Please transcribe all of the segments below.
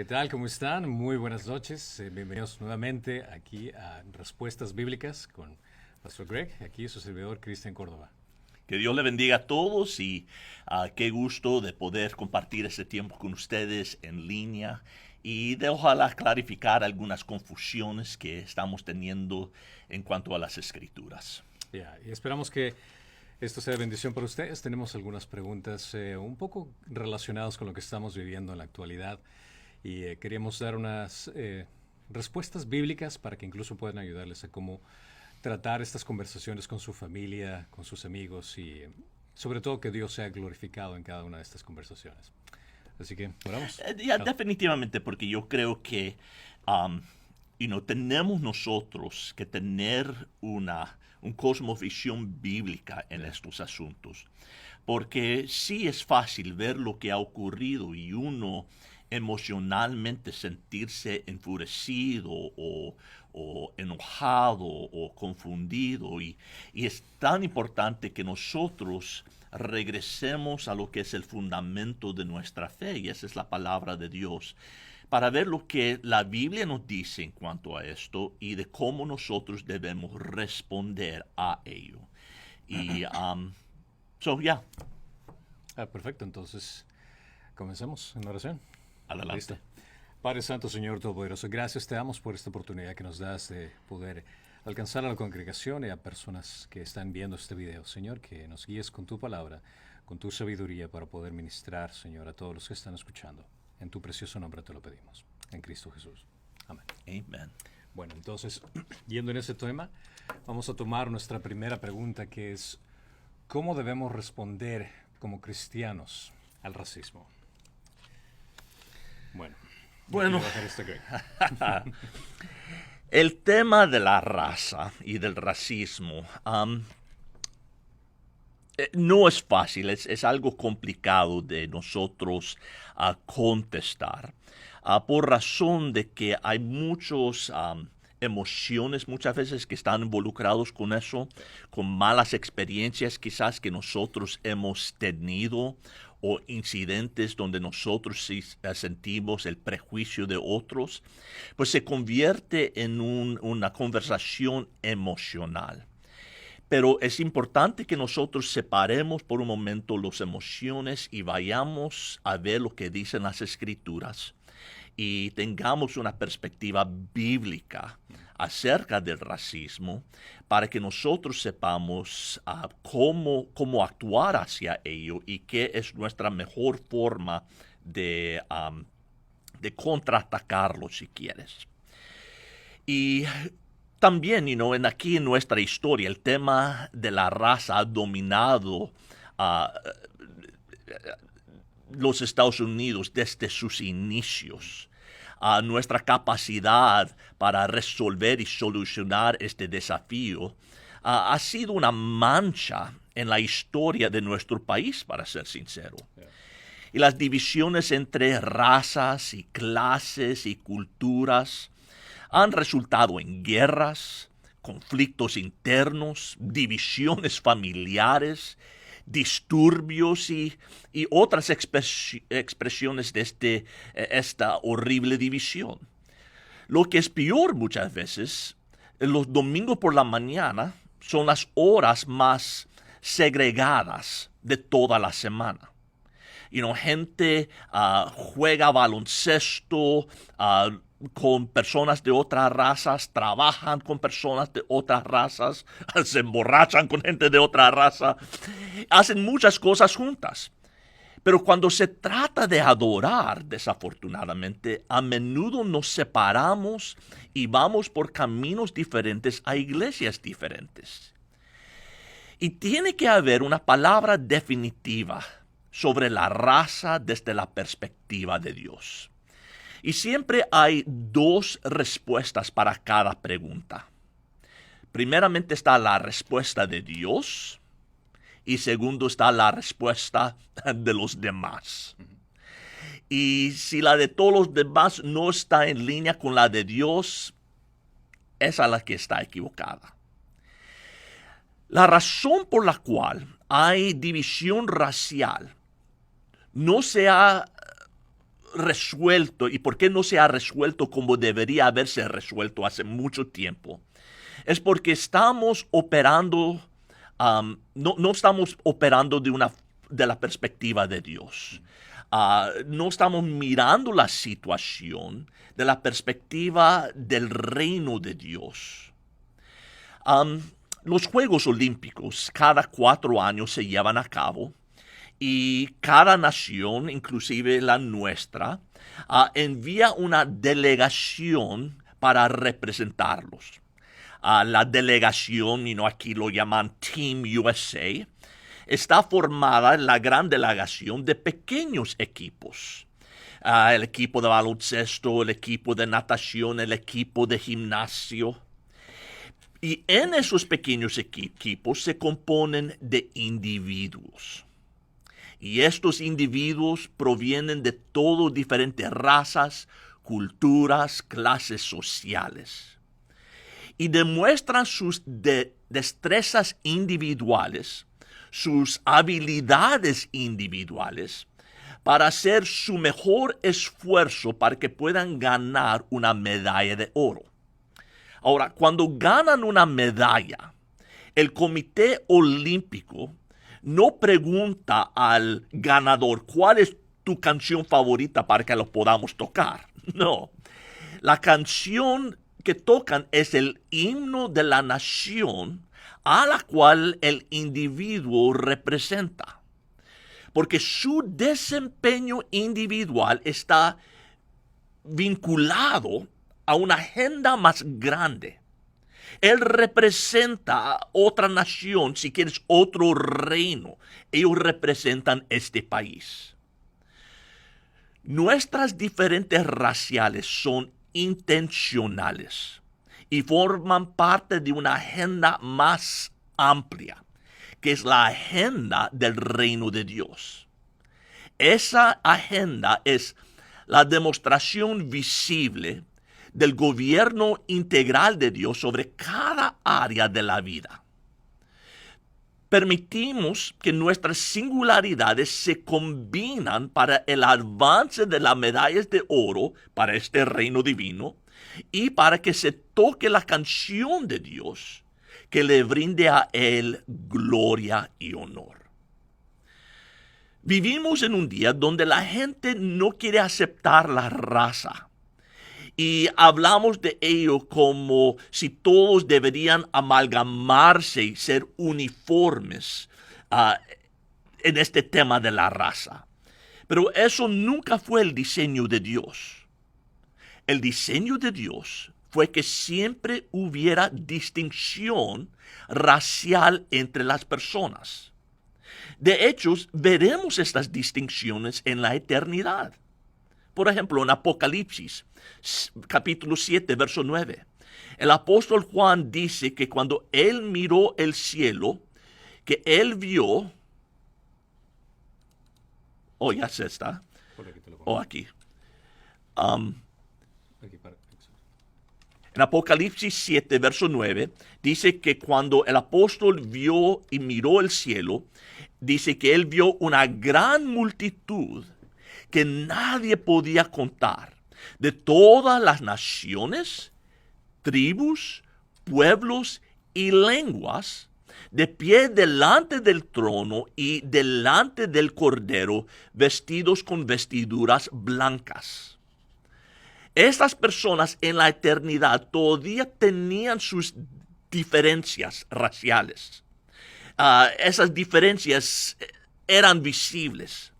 ¿Qué tal? ¿Cómo están? Muy buenas noches. Bienvenidos nuevamente aquí a Respuestas Bíblicas con Pastor Greg, aquí su servidor Cristian Córdoba. Que Dios le bendiga a todos y qué gusto de poder compartir este tiempo con ustedes en línea y de ojalá clarificar algunas confusiones que estamos teniendo en cuanto a las escrituras. Y esperamos que esto sea de bendición para ustedes. Tenemos algunas preguntas un poco relacionadas con lo que estamos viviendo en la actualidad y queríamos dar unas respuestas bíblicas para que incluso puedan ayudarles a cómo tratar estas conversaciones con su familia, con sus amigos y sobre todo que Dios sea glorificado en cada una de estas conversaciones. Así que, oramos. Definitivamente, porque yo creo que tenemos nosotros que tener un cosmovisión bíblica en estos asuntos. Porque sí es fácil ver lo que ha ocurrido y uno emocionalmente sentirse enfurecido o enojado o confundido. Y es tan importante que nosotros regresemos a lo que es el fundamento de nuestra fe, y esa es la palabra de Dios, para ver lo que la Biblia nos dice en cuanto a esto y de cómo nosotros debemos responder a ello. Y, Perfecto, entonces comencemos en oración. Adelante. Listo. Padre Santo, Señor Todopoderoso, gracias te damos por esta oportunidad que nos das de poder alcanzar a la congregación y a personas que están viendo este video. Señor, que nos guíes con tu palabra, con tu sabiduría para poder ministrar, Señor, a todos los que están escuchando. En tu precioso nombre te lo pedimos. En Cristo Jesús. Amén. Amen. Bueno, entonces, yendo en ese tema, vamos a tomar nuestra primera pregunta, que es, ¿cómo debemos responder como cristianos al racismo? Bueno, el tema de la raza y del racismo no es fácil, es algo complicado de nosotros contestar, por razón de que hay muchos emociones muchas veces que están involucrados con eso, con malas experiencias quizás que nosotros hemos tenido o incidentes donde nosotros sí sentimos el prejuicio de otros, pues se convierte en una conversación emocional. Pero es importante que nosotros separemos por un momento las emociones y vayamos a ver lo que dicen las Escrituras y tengamos una perspectiva bíblica acerca del racismo para que nosotros sepamos cómo actuar hacia ello y qué es nuestra mejor forma de contraatacarlo, si quieres. Y también, aquí en nuestra historia, el tema de la raza ha dominado los Estados Unidos desde sus inicios. Nuestra capacidad para resolver y solucionar este desafío ha sido una mancha en la historia de nuestro país, para ser sincero. Y las divisiones entre razas y clases y culturas han resultado en guerras, conflictos internos, divisiones familiares, disturbios y otras expresiones de esta horrible división. Lo que es peor muchas veces, los domingos por la mañana son las horas más segregadas de toda la semana. Gente juega baloncesto con personas de otras razas, trabajan con personas de otras razas, se emborrachan con gente de otra raza, hacen muchas cosas juntas. Pero cuando se trata de adorar, desafortunadamente, a menudo nos separamos y vamos por caminos diferentes a iglesias diferentes. Y tiene que haber una palabra definitiva sobre la raza desde la perspectiva de Dios. Y siempre hay dos respuestas para cada pregunta. Primeramente está la respuesta de Dios y segundo está la respuesta de los demás. Y si la de todos los demás no está en línea con la de Dios, esa es la que está equivocada. La razón por la cual hay división racial no se ha resuelto y por qué no se ha resuelto como debería haberse resuelto hace mucho tiempo, es porque estamos operando, no estamos operando de la perspectiva de Dios. No estamos mirando la situación de la perspectiva del reino de Dios. Los Juegos Olímpicos cada 4 años se llevan a cabo y cada nación, inclusive la nuestra, envía una delegación para representarlos. La delegación, aquí lo llaman Team USA, está formada en la gran delegación de pequeños equipos. El equipo de baloncesto, el equipo de natación, el equipo de gimnasio. Y en esos pequeños equipos se componen de individuos. Y estos individuos provienen de todas diferentes razas, culturas, clases sociales. Y demuestran sus destrezas individuales, sus habilidades individuales, para hacer su mejor esfuerzo para que puedan ganar una medalla de oro. Ahora, cuando ganan una medalla, el Comité Olímpico no pregunta al ganador cuál es tu canción favorita para que lo podamos tocar. No. La canción que tocan es el himno de la nación a la cual el individuo representa. Porque su desempeño individual está vinculado a una agenda más grande. Él representa a otra nación, si quieres, otro reino. Ellos representan este país. Nuestras diferentes raciales son intencionales y forman parte de una agenda más amplia, que es la agenda del reino de Dios. Esa agenda es la demostración visible del gobierno integral de Dios sobre cada área de la vida. Permitimos que nuestras singularidades se combinan para el avance de las medallas de oro para este reino divino y para que se toque la canción de Dios que le brinde a Él gloria y honor. Vivimos en un día donde la gente no quiere aceptar la raza. Y hablamos de ello como si todos deberían amalgamarse y ser uniformes en este tema de la raza. Pero eso nunca fue el diseño de Dios. El diseño de Dios fue que siempre hubiera distinción racial entre las personas. De hecho, veremos estas distinciones en la eternidad. Por ejemplo, en Apocalipsis, capítulo 7, verso 9. El apóstol Juan dice que cuando él miró el cielo, que él vio... Oh, ya se está. Aquí. En Apocalipsis 7, verso 9, dice que cuando el apóstol vio y miró el cielo, dice que él vio una gran multitud que nadie podía contar, de todas las naciones, tribus, pueblos y lenguas, de pie delante del trono y delante del Cordero, vestidos con vestiduras blancas. Estas personas en la eternidad todavía tenían sus diferencias raciales. Esas diferencias eran visibles.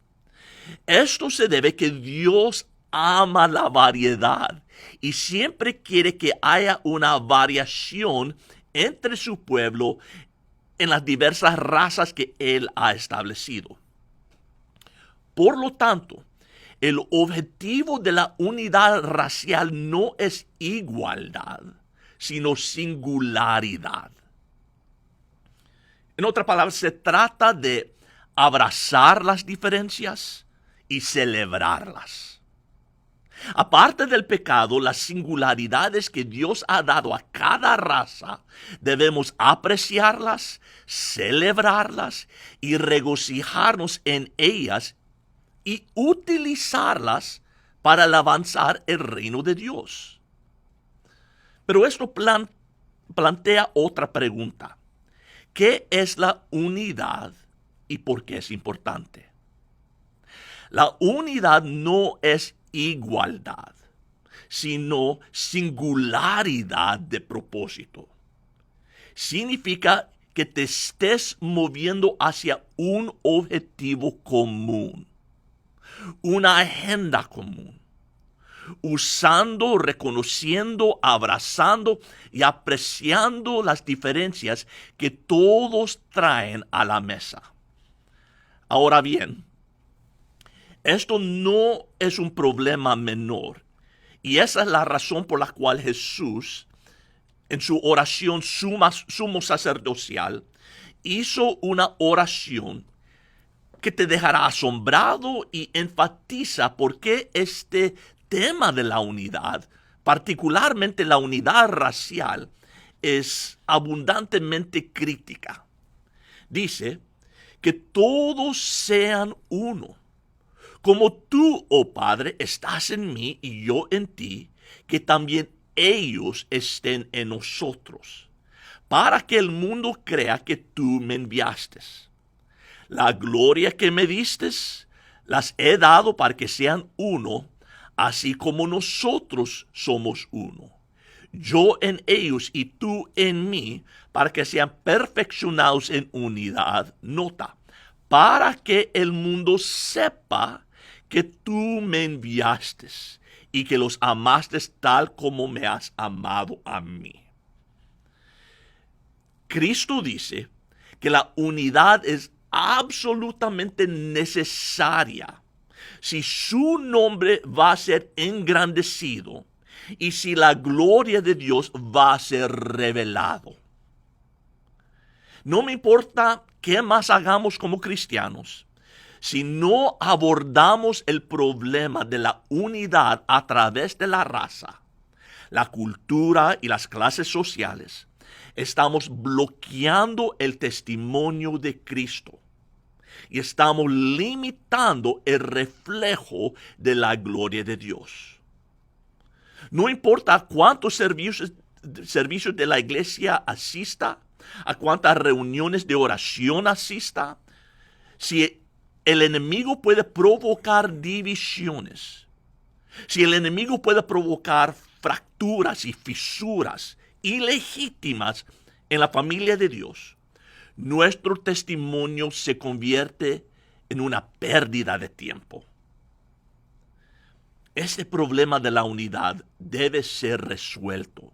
Esto se debe que Dios ama la variedad y siempre quiere que haya una variación entre su pueblo en las diversas razas que Él ha establecido. Por lo tanto, el objetivo de la unidad racial no es igualdad, sino singularidad. En otras palabras, se trata de abrazar las diferencias y celebrarlas. Aparte del pecado, las singularidades que Dios ha dado a cada raza, debemos apreciarlas, celebrarlas y regocijarnos en ellas y utilizarlas para avanzar el reino de Dios. Pero esto plantea otra pregunta. ¿Qué es la unidad y por qué es importante? La unidad no es igualdad, sino singularidad de propósito. Significa que te estés moviendo hacia un objetivo común, una agenda común, usando, reconociendo, abrazando y apreciando las diferencias que todos traen a la mesa. Ahora bien, esto no es un problema menor, y esa es la razón por la cual Jesús, en su oración sumo sacerdotal, hizo una oración que te dejará asombrado y enfatiza por qué este tema de la unidad, particularmente la unidad racial, es abundantemente crítica. Dice que todos sean uno, como tú, oh Padre, estás en mí y yo en ti, que también ellos estén en nosotros, para que el mundo crea que tú me enviaste. La gloria que me diste, las he dado para que sean uno, así como nosotros somos uno. Yo en ellos y tú en mí, para que sean perfeccionados en unidad. Nota, para que el mundo sepa que tú me enviaste y que los amaste tal como me has amado a mí. Cristo dice que la unidad es absolutamente necesaria si su nombre va a ser engrandecido y si la gloria de Dios va a ser revelado. No me importa qué más hagamos como cristianos, si no abordamos el problema de la unidad a través de la raza, la cultura y las clases sociales, estamos bloqueando el testimonio de Cristo y estamos limitando el reflejo de la gloria de Dios. No importa a cuántos servicios de la iglesia asista, a cuántas reuniones de oración asista, si el enemigo puede provocar divisiones, si el enemigo puede provocar fracturas y fisuras ilegítimas en la familia de Dios, nuestro testimonio se convierte en una pérdida de tiempo. Este problema de la unidad debe ser resuelto.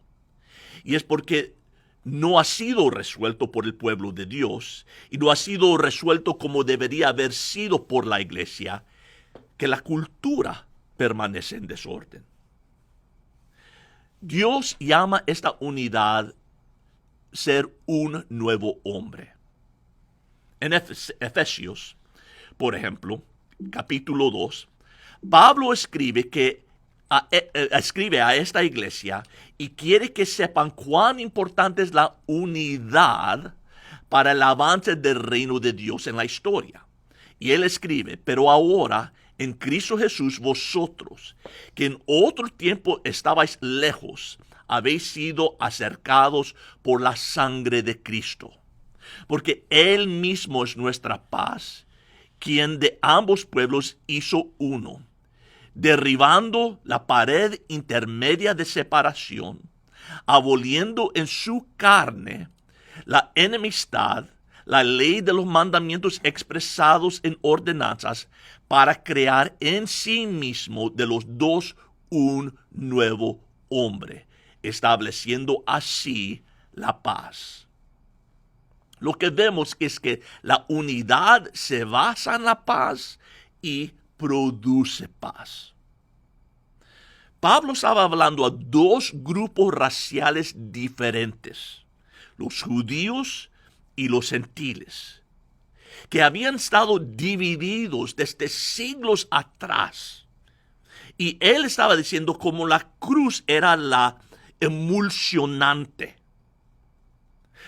Y es porque no ha sido resuelto por el pueblo de Dios y no ha sido resuelto como debería haber sido por la iglesia, que la cultura permanece en desorden. Dios llama esta unidad ser un nuevo hombre. En Efesios, por ejemplo, capítulo 2, Pablo escribe a esta iglesia y quiere que sepan cuán importante es la unidad para el avance del reino de Dios en la historia. Y él escribe, pero ahora en Cristo Jesús vosotros, que en otro tiempo estabais lejos, habéis sido acercados por la sangre de Cristo. Porque Él mismo es nuestra paz, quien de ambos pueblos hizo uno, derribando la pared intermedia de separación, aboliendo en su carne la enemistad, la ley de los mandamientos expresados en ordenanzas, para crear en sí mismo de los dos un nuevo hombre, estableciendo así la paz. Lo que vemos es que la unidad se basa en la paz y produce paz. Pablo estaba hablando a dos grupos raciales diferentes, los judíos y los gentiles, que habían estado divididos desde siglos atrás. Y él estaba diciendo como la cruz era la emulsionante,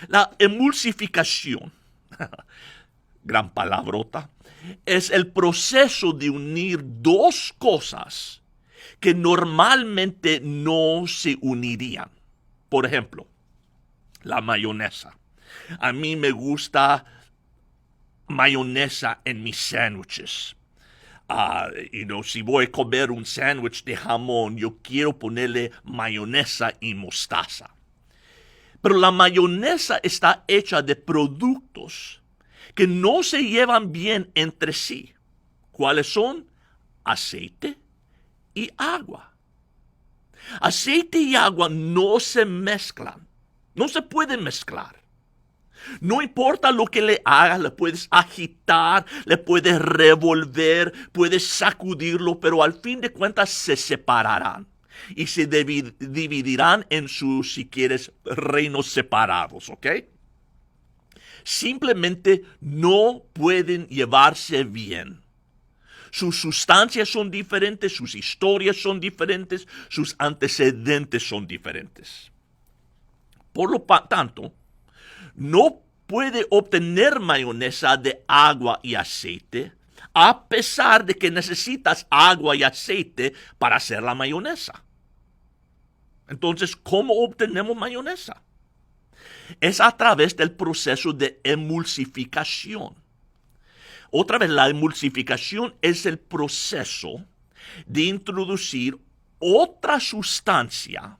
la emulsificación, gran palabrota, es el proceso de unir dos cosas que normalmente no se unirían. Por ejemplo, la mayonesa. A mí me gusta mayonesa en mis sándwiches. Si voy a comer un sándwich de jamón, yo quiero ponerle mayonesa y mostaza. Pero la mayonesa está hecha de productos que no se llevan bien entre sí. ¿Cuáles son? Aceite y agua. Aceite y agua no se mezclan. No se pueden mezclar. No importa lo que le hagas, le puedes agitar, le puedes revolver, puedes sacudirlo, pero al fin de cuentas se separarán y se dividirán en sus, si quieres, reinos separados, ¿ok? Simplemente no pueden llevarse bien. Sus sustancias son diferentes, sus historias son diferentes, sus antecedentes son diferentes. Por lo tanto, no puede obtener mayonesa de agua y aceite, a pesar de que necesitas agua y aceite para hacer la mayonesa. Entonces, ¿cómo obtenemos mayonesa? Es a través del proceso de emulsificación. Otra vez, la emulsificación es el proceso de introducir otra sustancia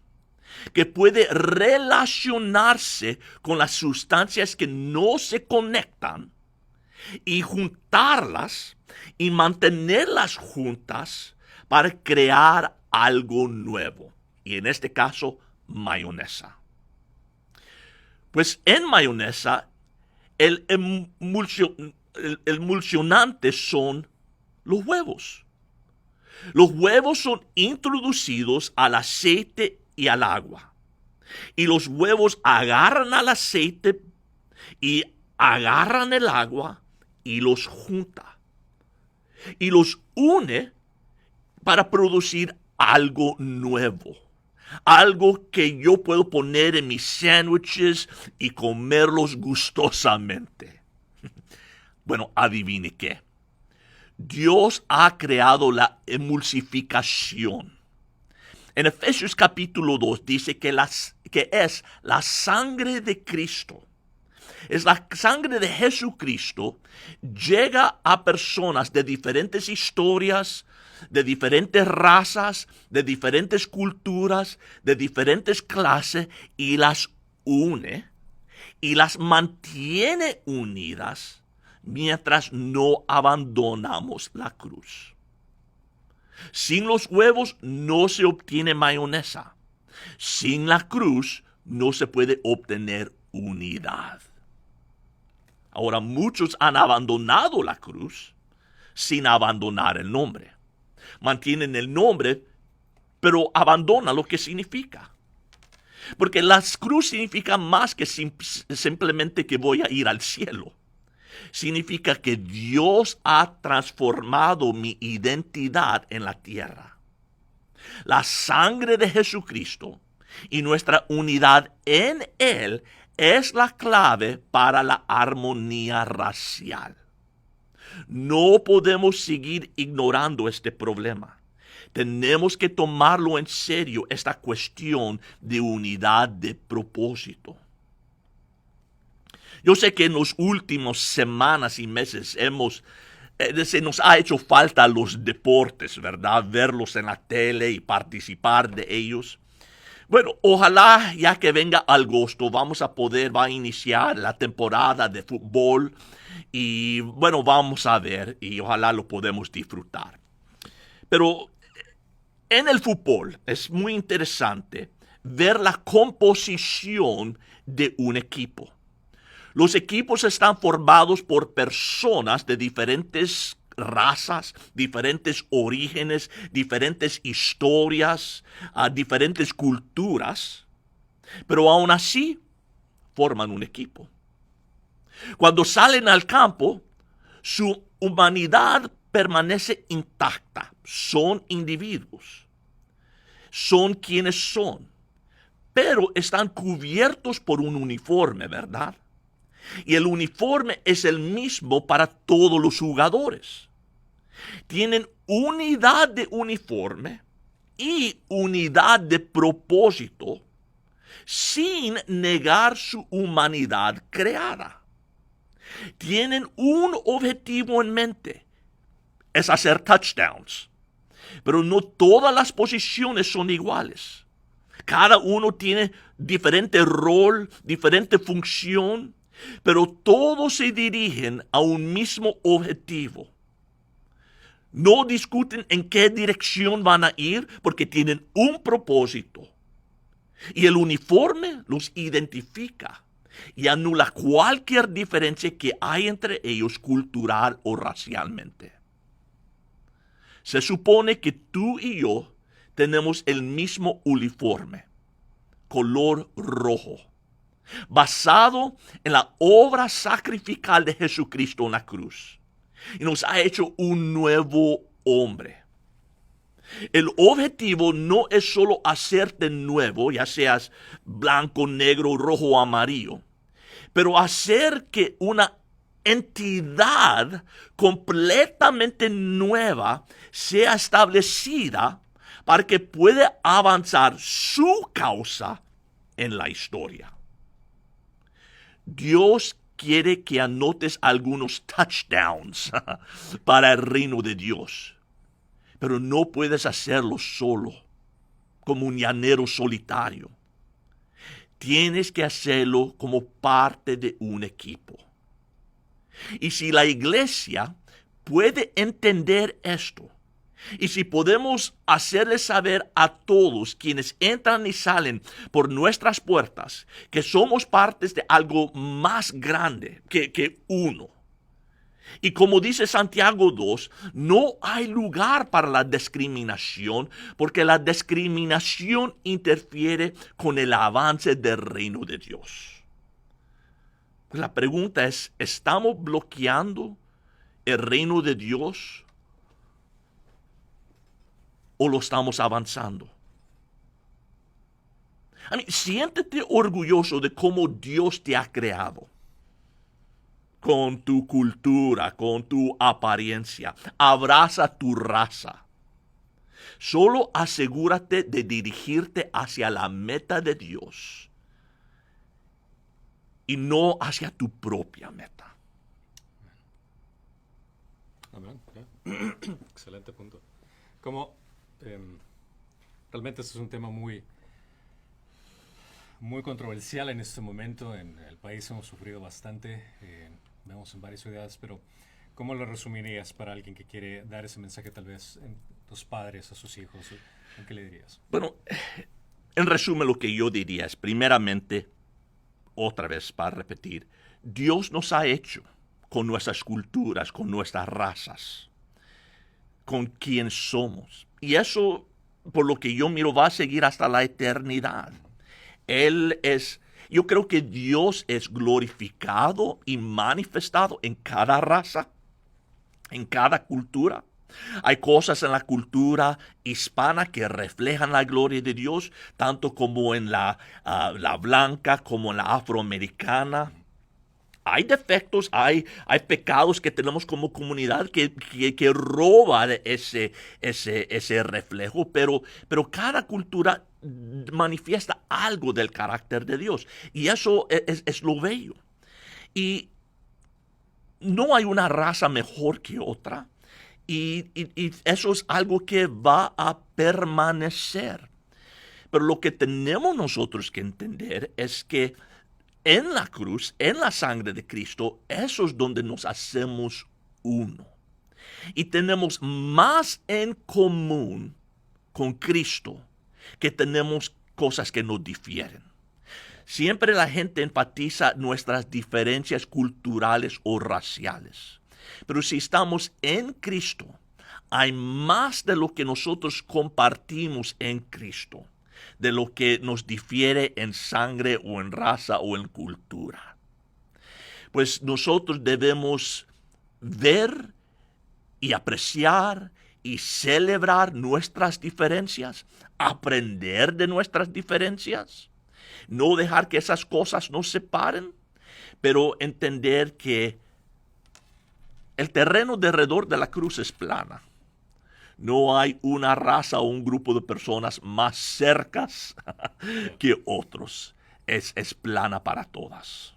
que puede relacionarse con las sustancias que no se conectan y juntarlas y mantenerlas juntas para crear algo nuevo. Y en este caso, mayonesa. Pues en mayonesa, el emulsionante son los huevos. Los huevos son introducidos al aceite y al agua. Y los huevos agarran al aceite y agarran el agua y los junta. Y los une para producir algo nuevo. Algo que yo puedo poner en mis sándwiches y comerlos gustosamente. Bueno, adivine qué. Dios ha creado la emulsificación. En Efesios capítulo 2 dice que es la sangre de Cristo. Es la sangre de Jesucristo. Llega a personas de diferentes historias, de diferentes razas, de diferentes culturas, de diferentes clases, y las une y las mantiene unidas mientras no abandonamos la cruz. Sin los huevos no se obtiene mayonesa. Sin la cruz no se puede obtener unidad. Ahora, muchos han abandonado la cruz sin abandonar el nombre. Mantienen el nombre, pero abandonan lo que significa. Porque la cruz significa más que simplemente que voy a ir al cielo. Significa que Dios ha transformado mi identidad en la tierra. La sangre de Jesucristo y nuestra unidad en Él es la clave para la armonía racial. No podemos seguir ignorando este problema. Tenemos que tomarlo en serio, esta cuestión de unidad de propósito. Yo sé que en las últimas semanas y meses se nos ha hecho falta los deportes, ¿verdad? Verlos en la tele y participar de ellos. Bueno, ojalá ya que venga agosto va a iniciar la temporada de fútbol y bueno, vamos a ver y ojalá lo podemos disfrutar. Pero en el fútbol es muy interesante ver la composición de un equipo. Los equipos están formados por personas de diferentes razas, diferentes orígenes, diferentes historias, diferentes culturas, pero aún así forman un equipo. Cuando salen al campo, su humanidad permanece intacta. Son individuos. Son quienes son. Pero están cubiertos por un uniforme, ¿verdad? Y el uniforme es el mismo para todos los jugadores. Tienen unidad de uniforme, y unidad de propósito sin negar su humanidad creada. Tienen un objetivo en mente, es hacer touchdowns. Pero no todas las posiciones son iguales. Cada uno tiene diferente rol, diferente función, pero todos se dirigen a un mismo objetivo. No discuten en qué dirección van a ir porque tienen un propósito. Y el uniforme los identifica y anula cualquier diferencia que hay entre ellos cultural o racialmente. Se supone que tú y yo tenemos el mismo uniforme, color rojo, basado en la obra sacrificial de Jesucristo en la cruz. Y nos ha hecho un nuevo hombre. El objetivo no es solo hacerte nuevo, ya seas blanco, negro, rojo o amarillo, pero hacer que una entidad completamente nueva sea establecida para que pueda avanzar su causa en la historia. Dios quiere que anotes algunos touchdowns para el reino de Dios, pero no puedes hacerlo solo, como un llanero solitario. Tienes que hacerlo como parte de un equipo. Y si la iglesia puede entender esto, y si podemos hacerles saber a todos quienes entran y salen por nuestras puertas que somos partes de algo más grande que uno. Y como dice Santiago 2, no hay lugar para la discriminación porque la discriminación interfiere con el avance del reino de Dios. La pregunta es, ¿estamos bloqueando el reino de Dios o lo estamos avanzando? Siéntete orgulloso de cómo Dios te ha creado. Con tu cultura, con tu apariencia. Abraza tu raza. Solo asegúrate de dirigirte hacia la meta de Dios y no hacia tu propia meta. Amén. Excelente punto. Realmente este es un tema muy controversial en este momento. En el país hemos sufrido bastante, vemos en varias ciudades, pero ¿cómo lo resumirías para alguien que quiere dar ese mensaje tal vez a tus padres, a sus hijos? ¿Qué le dirías? Bueno, en resumen lo que yo diría es, primeramente, otra vez para repetir, Dios nos ha hecho con nuestras culturas, con nuestras razas, con quien somos. Y eso, por lo que yo miro, va a seguir hasta la eternidad. Yo creo que Dios es glorificado y manifestado en cada raza, en cada cultura. Hay cosas en la cultura hispana que reflejan la gloria de Dios, tanto como en la blanca, como en la afroamericana. Hay defectos, hay pecados que tenemos como comunidad que roban ese reflejo, pero cada cultura manifiesta algo del carácter de Dios. Y eso es lo bello. Y no hay una raza mejor que otra. Y eso es algo que va a permanecer. Pero lo que tenemos nosotros que entender es que en la cruz, en la sangre de Cristo, eso es donde nos hacemos uno. Y tenemos más en común con Cristo que tenemos cosas que nos difieren. Siempre la gente enfatiza nuestras diferencias culturales o raciales. Pero si estamos en Cristo, hay más de lo que nosotros compartimos en Cristo, de lo que nos difiere en sangre o en raza o en cultura. Pues nosotros debemos ver y apreciar y celebrar nuestras diferencias, aprender de nuestras diferencias, no dejar que esas cosas nos separen, pero entender que el terreno de alrededor de la cruz es plana. No hay una raza o un grupo de personas más cercas que otros. Es plana para todas.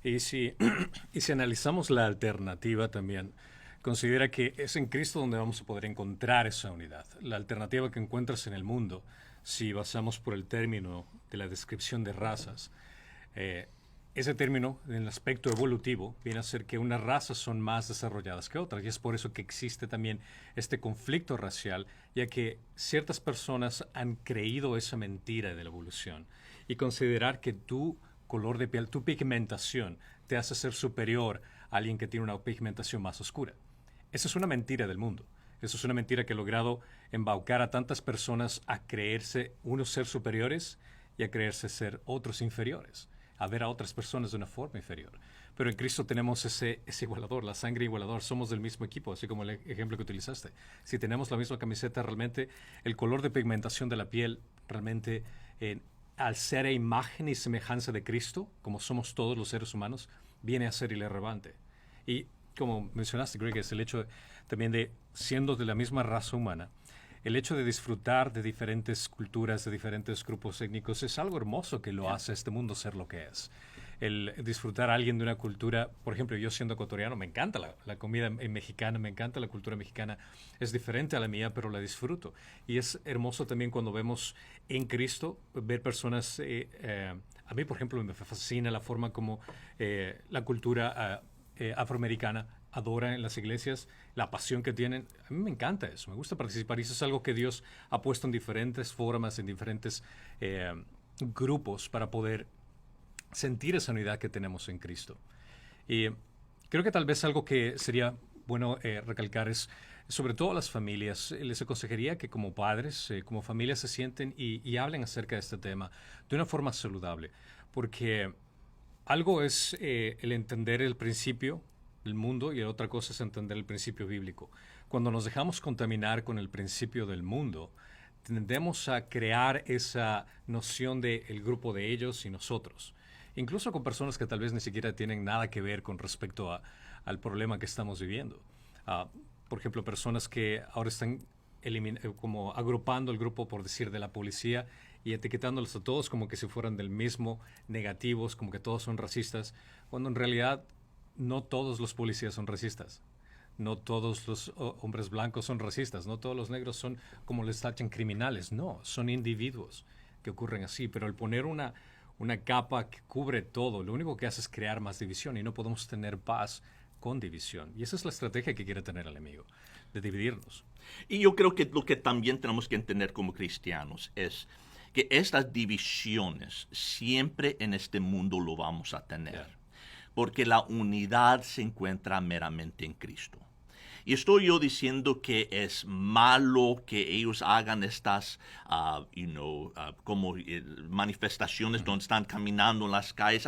Y si, y si analizamos la alternativa también, considera que es en Cristo donde vamos a poder encontrar esa unidad. La alternativa que encuentras en el mundo, si basamos por el término de la descripción de razas, eh, ese término, en el aspecto evolutivo, viene a ser que unas razas son más desarrolladas que otras. Y es por eso que existe también este conflicto racial, ya que ciertas personas han creído esa mentira de la evolución. Y considerar que tu color de piel, tu pigmentación, te hace ser superior a alguien que tiene una pigmentación más oscura. Esa es una mentira del mundo. Eso es una mentira que ha logrado embaucar a tantas personas a creerse unos ser superiores y a creerse ser otros inferiores, a ver a otras personas de una forma inferior. Pero en Cristo tenemos ese igualador, la sangre igualador, somos del mismo equipo, así como el ejemplo que utilizaste. Si tenemos la misma camiseta, realmente el color de pigmentación de la piel, realmente al ser a imagen y semejanza de Cristo, como somos todos los seres humanos, viene a ser irrelevante. Y como mencionaste, Greg, es el hecho también de, siendo de la misma raza humana, el hecho de disfrutar de diferentes culturas, de diferentes grupos étnicos, es algo hermoso que lo hace a este mundo ser lo que es. El disfrutar a alguien de una cultura, por ejemplo, yo siendo ecuatoriano, me encanta la comida mexicana, me encanta la cultura mexicana, es diferente a la mía, pero la disfruto. Y es hermoso también cuando vemos en Cristo, ver personas, a mí, por ejemplo, me fascina la forma como la cultura afroamericana adora en las iglesias, la pasión que tienen. A mí me encanta eso, me gusta participar y eso es algo que Dios ha puesto en diferentes formas, en diferentes grupos para poder sentir esa unidad que tenemos en Cristo. Y creo que tal vez algo que sería bueno recalcar es, sobre todo a las familias, les aconsejaría que como padres, como familias se sienten y hablen acerca de este tema de una forma saludable, porque algo es el entender el principio del mundo y otra cosa es entender el principio bíblico. Cuando nos dejamos contaminar con el principio del mundo, tendemos a crear esa noción de el grupo de ellos y nosotros. Incluso con personas que tal vez ni siquiera tienen nada que ver con respecto al problema que estamos viviendo. Por ejemplo, personas que ahora están como agrupando el grupo, por decir, de la policía y etiquetándolos a todos como que si fueran del mismo, negativos, como que todos son racistas, cuando en realidad no todos los policías son racistas. No todos los hombres blancos son racistas, no todos los negros son, como les tachan, criminales. No, son individuos que ocurren así. Pero el poner una capa que cubre todo, lo único que hace es crear más división y no podemos tener paz con división. Y esa es la estrategia que quiere tener el enemigo, de dividirnos. Y yo creo que lo que también tenemos que entender como cristianos es que estas divisiones siempre en este mundo lo vamos a tener. Yeah. Porque la unidad se encuentra meramente en Cristo. Y estoy yo diciendo que es malo que ellos hagan estas, como manifestaciones donde están caminando en las calles.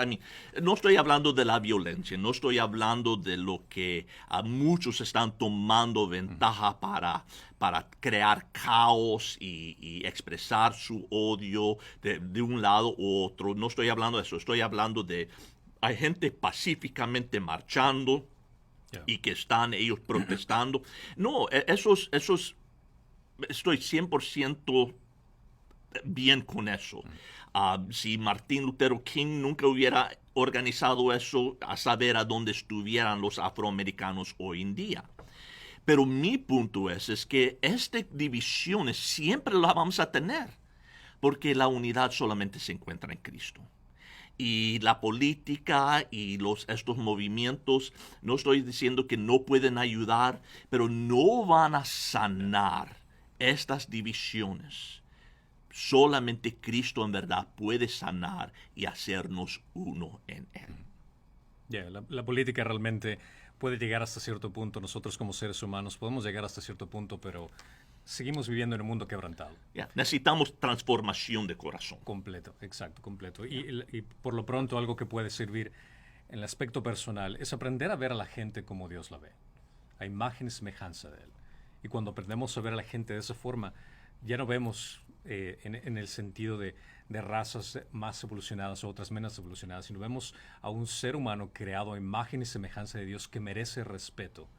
No estoy hablando de la violencia, no estoy hablando de lo que muchos están tomando ventaja para crear caos y expresar su odio de un lado u otro. No estoy hablando de eso, estoy hablando de hay gente pacíficamente marchando y que están ellos protestando. No, esos estoy 100% bien con eso. Si Martin Luther King nunca hubiera organizado eso, a saber a dónde estuvieran los afroamericanos hoy en día. Pero mi punto es que estas divisiones siempre las vamos a tener, porque la unidad solamente se encuentra en Cristo. Y la política y estos movimientos, no estoy diciendo que no pueden ayudar, pero no van a sanar estas divisiones. Solamente Cristo en verdad puede sanar y hacernos uno en Él. La política realmente puede llegar hasta cierto punto. Nosotros como seres humanos podemos llegar hasta cierto punto, pero seguimos viviendo en un mundo quebrantado. Necesitamos transformación de corazón. Completo, exacto, completo. Y por lo pronto algo que puede servir en el aspecto personal es aprender a ver a la gente como Dios la ve, a imagen y semejanza de Él. Y cuando aprendemos a ver a la gente de esa forma, ya no vemos en el sentido de razas más evolucionadas o otras menos evolucionadas, sino vemos a un ser humano creado a imagen y semejanza de Dios que merece respeto,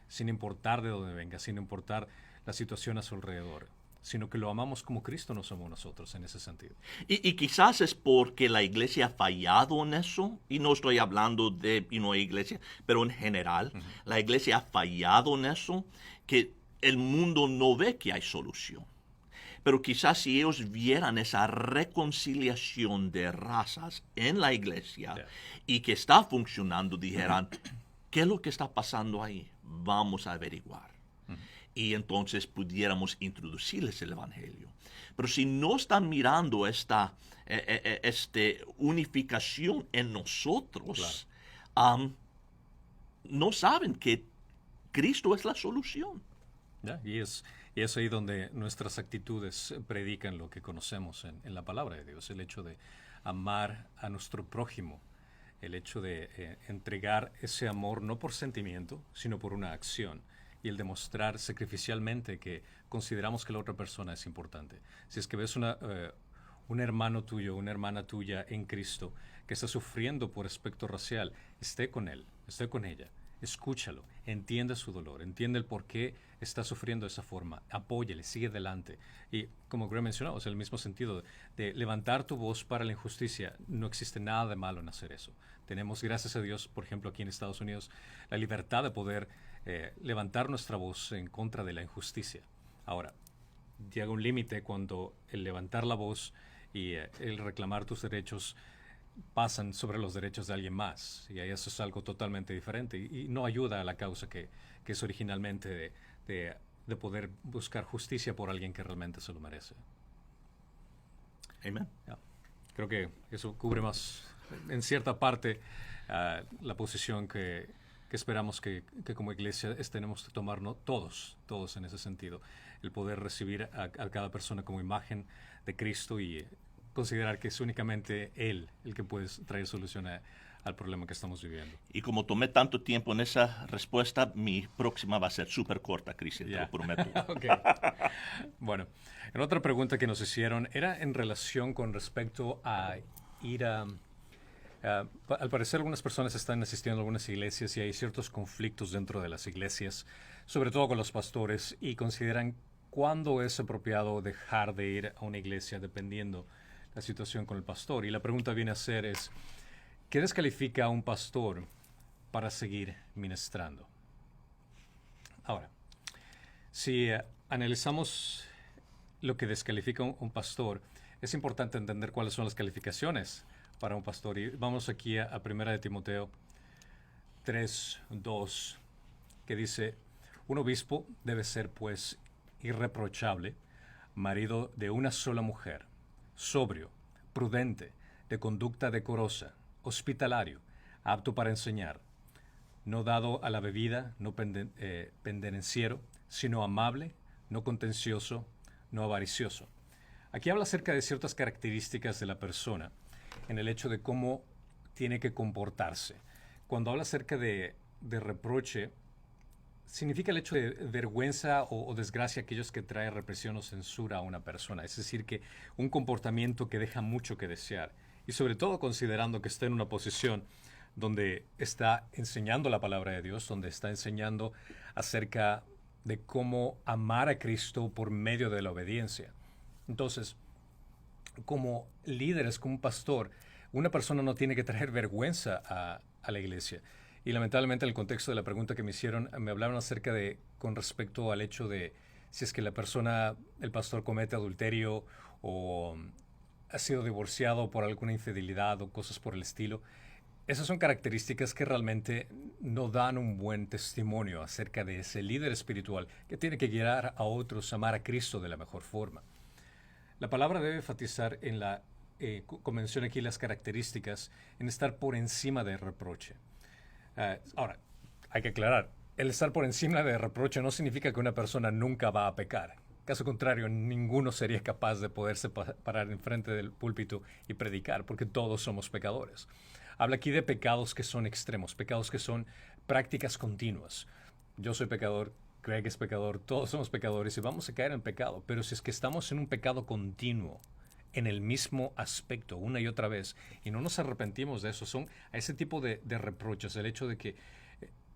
sin importar de dónde venga, sin importar la situación a su alrededor, sino que lo amamos como Cristo nos amó a nosotros en ese sentido. Y quizás es porque la iglesia ha fallado en eso, y no estoy hablando de iglesia, pero en general, la iglesia ha fallado en eso, que el mundo no ve que hay solución. Pero quizás si ellos vieran esa reconciliación de razas en la iglesia y que está funcionando, dijeran, ¿qué es lo que está pasando ahí? Vamos a averiguar. Y entonces pudiéramos introducirles el Evangelio. Pero si no están mirando esta unificación en nosotros, no saben que Cristo es la solución. Y es ahí donde nuestras actitudes predican lo que conocemos en la palabra de Dios, el hecho de amar a nuestro prójimo, el hecho de entregar ese amor no por sentimiento, sino por una acción, y el demostrar sacrificialmente que consideramos que la otra persona es importante. Si es que ves un hermano tuyo, una hermana tuya en Cristo que está sufriendo por aspecto racial, esté con él, esté con ella. Escúchalo, entiende su dolor, entiende el por qué está sufriendo de esa forma, apóyale, sigue adelante. Y como Greg mencionó, es el mismo sentido de levantar tu voz para la injusticia. No existe nada de malo en hacer eso. Tenemos, gracias a Dios, por ejemplo, aquí en Estados Unidos, la libertad de poder levantar nuestra voz en contra de la injusticia. Ahora, llega un límite cuando el levantar la voz y el reclamar tus derechos pasan sobre los derechos de alguien más, y ahí eso es algo totalmente diferente y no ayuda a la causa que es originalmente de poder buscar justicia por alguien que realmente se lo merece. Amén. Creo que eso cubre más, en cierta parte, la posición que esperamos que como iglesia tenemos que tomar, ¿no? todos en ese sentido, el poder recibir a cada persona como imagen de Cristo y considerar que es únicamente Él el que puede traer solución al problema que estamos viviendo. Y como tomé tanto tiempo en esa respuesta, mi próxima va a ser súper corta, Cristian, te lo prometo. Okay. Bueno, en otra pregunta que nos hicieron era en relación con respecto a ir a... al parecer algunas personas están asistiendo a algunas iglesias y hay ciertos conflictos dentro de las iglesias, sobre todo con los pastores, y consideran cuándo es apropiado dejar de ir a una iglesia dependiendo la situación con el pastor. Y la pregunta viene a ser es, ¿qué descalifica a un pastor para seguir ministrando? Ahora, si analizamos lo que descalifica a un pastor, es importante entender cuáles son las calificaciones para un pastor. Y vamos aquí a 1 de Timoteo 3:2, que dice, un obispo debe ser pues irreprochable, marido de una sola mujer, sobrio, prudente, de conducta decorosa, hospitalario, apto para enseñar, no dado a la bebida, no pendenciero, sino amable, no contencioso, no avaricioso. Aquí habla acerca de ciertas características de la persona, en el hecho de cómo tiene que comportarse. Cuando habla acerca de reproche, significa el hecho de vergüenza o desgracia aquellos que trae represión o censura a una persona. Es decir, que un comportamiento que deja mucho que desear. Y sobre todo considerando que está en una posición donde está enseñando la palabra de Dios, donde está enseñando acerca de cómo amar a Cristo por medio de la obediencia. Entonces, como líderes, como un pastor, una persona no tiene que traer vergüenza a la iglesia. Y lamentablemente en el contexto de la pregunta que me hicieron, me hablaron acerca de, con respecto al hecho de si es que la persona, el pastor comete adulterio o ha sido divorciado por alguna infidelidad o cosas por el estilo. Esas son características que realmente no dan un buen testimonio acerca de ese líder espiritual que tiene que guiar a otros a amar a Cristo de la mejor forma. La palabra debe enfatizar en la, como menciona aquí, las características, en estar por encima del reproche. Ahora, hay que aclarar, el estar por encima del reproche no significa que una persona nunca va a pecar. Caso contrario, ninguno sería capaz de poderse parar enfrente del púlpito y predicar, porque todos somos pecadores. Habla aquí de pecados que son extremos, pecados que son prácticas continuas. Yo soy pecador, Greg es pecador, todos somos pecadores y vamos a caer en pecado. Pero si es que estamos en un pecado continuo, en el mismo aspecto, una y otra vez, y no nos arrepentimos de eso, son a ese tipo de reproches, el hecho de que